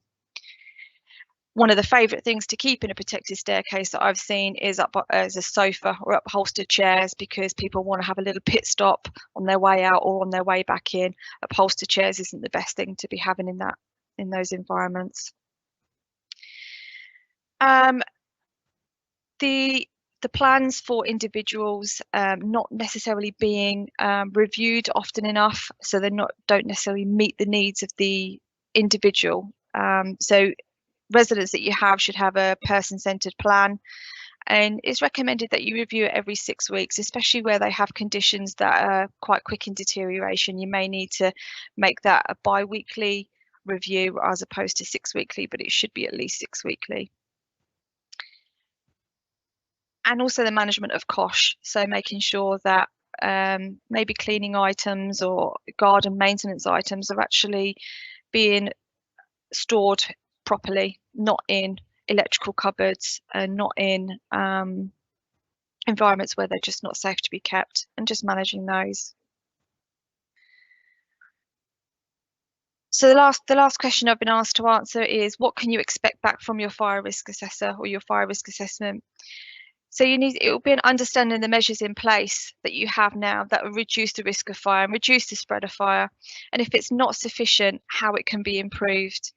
One of the favourite things to keep in a protected staircase that I've seen is as a sofa or upholstered chairs, because people want to have a little pit stop on their way out or on their way back in. Upholstered chairs isn't the best thing to be having in those environments. The plans for individuals not necessarily being reviewed often enough, so they don't necessarily meet the needs of the individual. So residents that you have should have a person-centered plan, and it's recommended that you review it every 6 weeks, especially where they have conditions that are quite quick in deterioration. You may need to make that a bi-weekly review as opposed to 6 weekly, but it should be at least 6 weekly. And also the management of COSH, so making sure that maybe cleaning items or garden maintenance items are actually being stored properly, not in electrical cupboards and not in environments where they're just not safe to be kept, and just managing those. So the last question I've been asked to answer is, what can you expect back from your fire risk assessor or your fire risk assessment? So it will be an understanding the measures in place that you have now that will reduce the risk of fire and reduce the spread of fire, and if it's not sufficient, how it can be improved.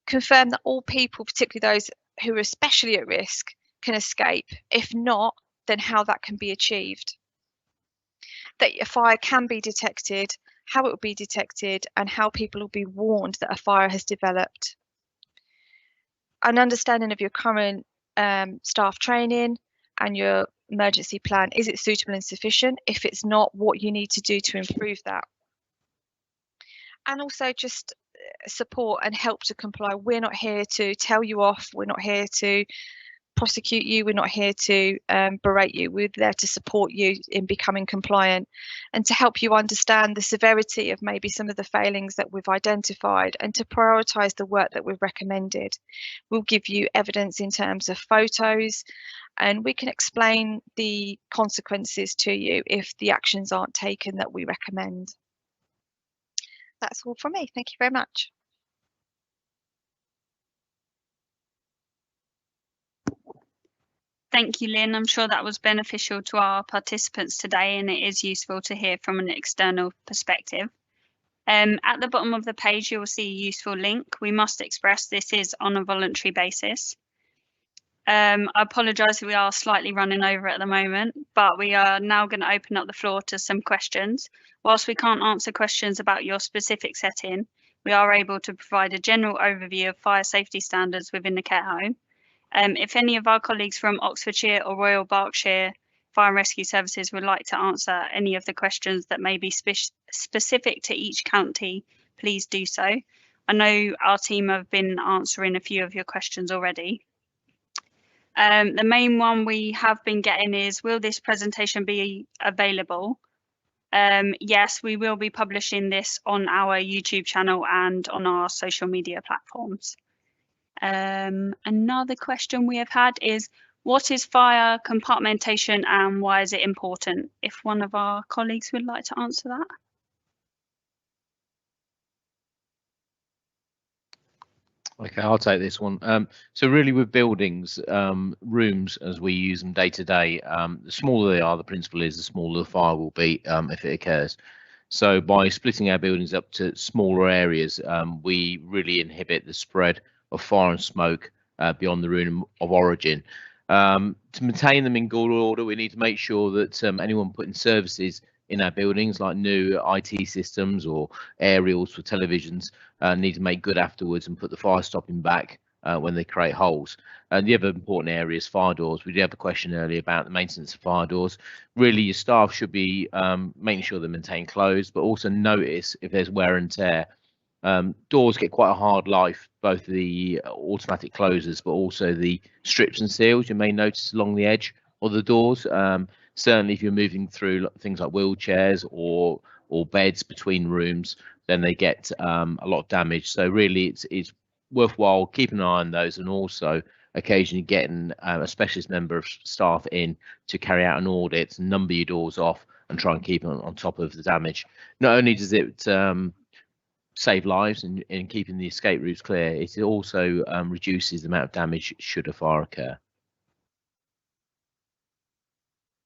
Confirm that all people, particularly those who are especially at risk, can escape. If not, then how that can be achieved. That a fire can be detected, how it will be detected, and how people will be warned that a fire has developed. An understanding of your current staff training and your emergency plan. Is it suitable and sufficient? If it's not, what you need to do to improve that. And also just support and help to comply. We're not here to tell you off. We're not here to prosecute you. We're not here to berate you. We're there to support you in becoming compliant and to help you understand the severity of maybe some of the failings that we've identified and to prioritise the work that we've recommended. We'll give you evidence in terms of photos, and we can explain the consequences to you if the actions aren't taken that we recommend. That's all from me. Thank you very much. Thank you, Lynn. I'm sure that was beneficial to our participants today, and it is useful to hear from an external perspective. At the bottom of the page, you'll see a useful link. We must express this is on a voluntary basis. I apologise if we are slightly running over at the moment, but we are now going to open up the floor to some questions. Whilst we can't answer questions about your specific setting, we are able to provide a general overview of fire safety standards within the care home. If any of our colleagues from Oxfordshire or Royal Berkshire Fire Rescue Services would like to answer any of the questions that may be specific to each county, please do so. I know our team have been answering a few of your questions already. The main one we have been getting is, will this presentation be available? Yes, we will be publishing this on our YouTube channel and on our social media platforms. Another question we have had is, what is fire compartmentation and why is it important? If one of our colleagues would like to answer that. Okay, I'll take this one. So really with buildings, rooms as we use them day to day, the smaller they are, the principle is the smaller the fire will be if it occurs. So by splitting our buildings up to smaller areas, we really inhibit the spread of fire and smoke beyond the room of origin. To maintain them in good order, we need to make sure that anyone putting services in our buildings, like new IT systems or aerials for televisions, need to make good afterwards and put the fire stopping back when they create holes. And the other important area is fire doors. We did have a question earlier about the maintenance of fire doors. Really, your staff should be making sure they're maintained closed, but also notice if there's wear and tear. Doors get quite a hard life, both the automatic closers, but also the strips and seals you may notice along the edge of the doors. Certainly, if you're moving through things like wheelchairs or beds between rooms, then they get a lot of damage. So really, it's worthwhile keeping an eye on those, and also occasionally getting a specialist member of staff in to carry out an audit, number your doors off, and try and keep on top of the damage. Not only does it save lives in keeping the escape routes clear, it also reduces the amount of damage should a fire occur.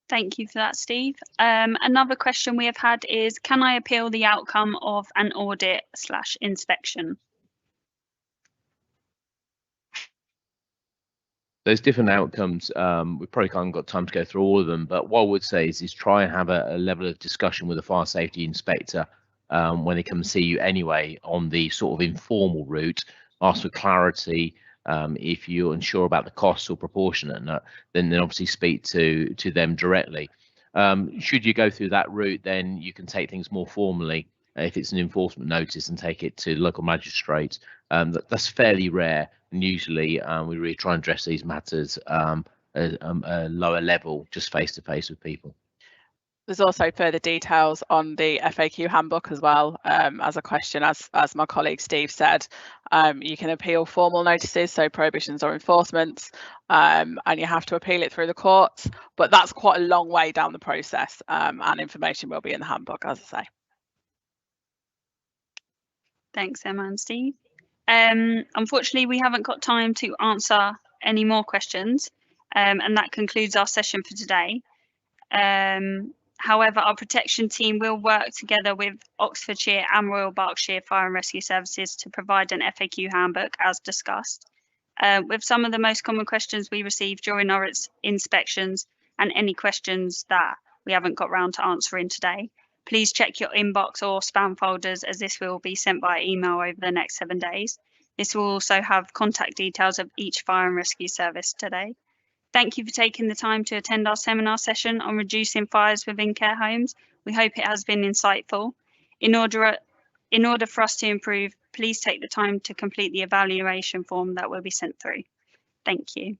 Thank you for that, Steve. Another question we have had is, can I appeal the outcome of an audit/inspection? There's different outcomes. We probably haven't got time to go through all of them, but what I would say is try and have a level of discussion with a fire safety inspector when they come and see you anyway on the sort of informal route. Ask for clarity. If you're unsure about the costs or proportionate, then obviously speak to them directly. Should you go through that route, then you can take things more formally. If it's an enforcement notice, and take it to local magistrates. That's fairly rare, and usually we really try and address these matters at a lower level, just face to face with people. There's also further details on the FAQ handbook as well, as a question, as my colleague Steve said. You can appeal formal notices, so prohibitions or enforcements, and you have to appeal it through the courts, but that's quite a long way down the process, and information will be in the handbook, as I say. Thanks, Emma and Steve. Unfortunately, we haven't got time to answer any more questions, and that concludes our session for today. However, our protection team will work together with Oxfordshire and Royal Berkshire Fire and Rescue Services to provide an FAQ handbook as discussed, with some of the most common questions we received during our inspections and any questions that we haven't got round to answering today. Please check your inbox or spam folders, as this will be sent by email over the next 7 days. This will also have contact details of each fire and rescue service today. Thank you for taking the time to attend our seminar session on reducing fires within care homes. We hope it has been insightful. In order for us to improve, please take the time to complete the evaluation form that will be sent through. Thank you.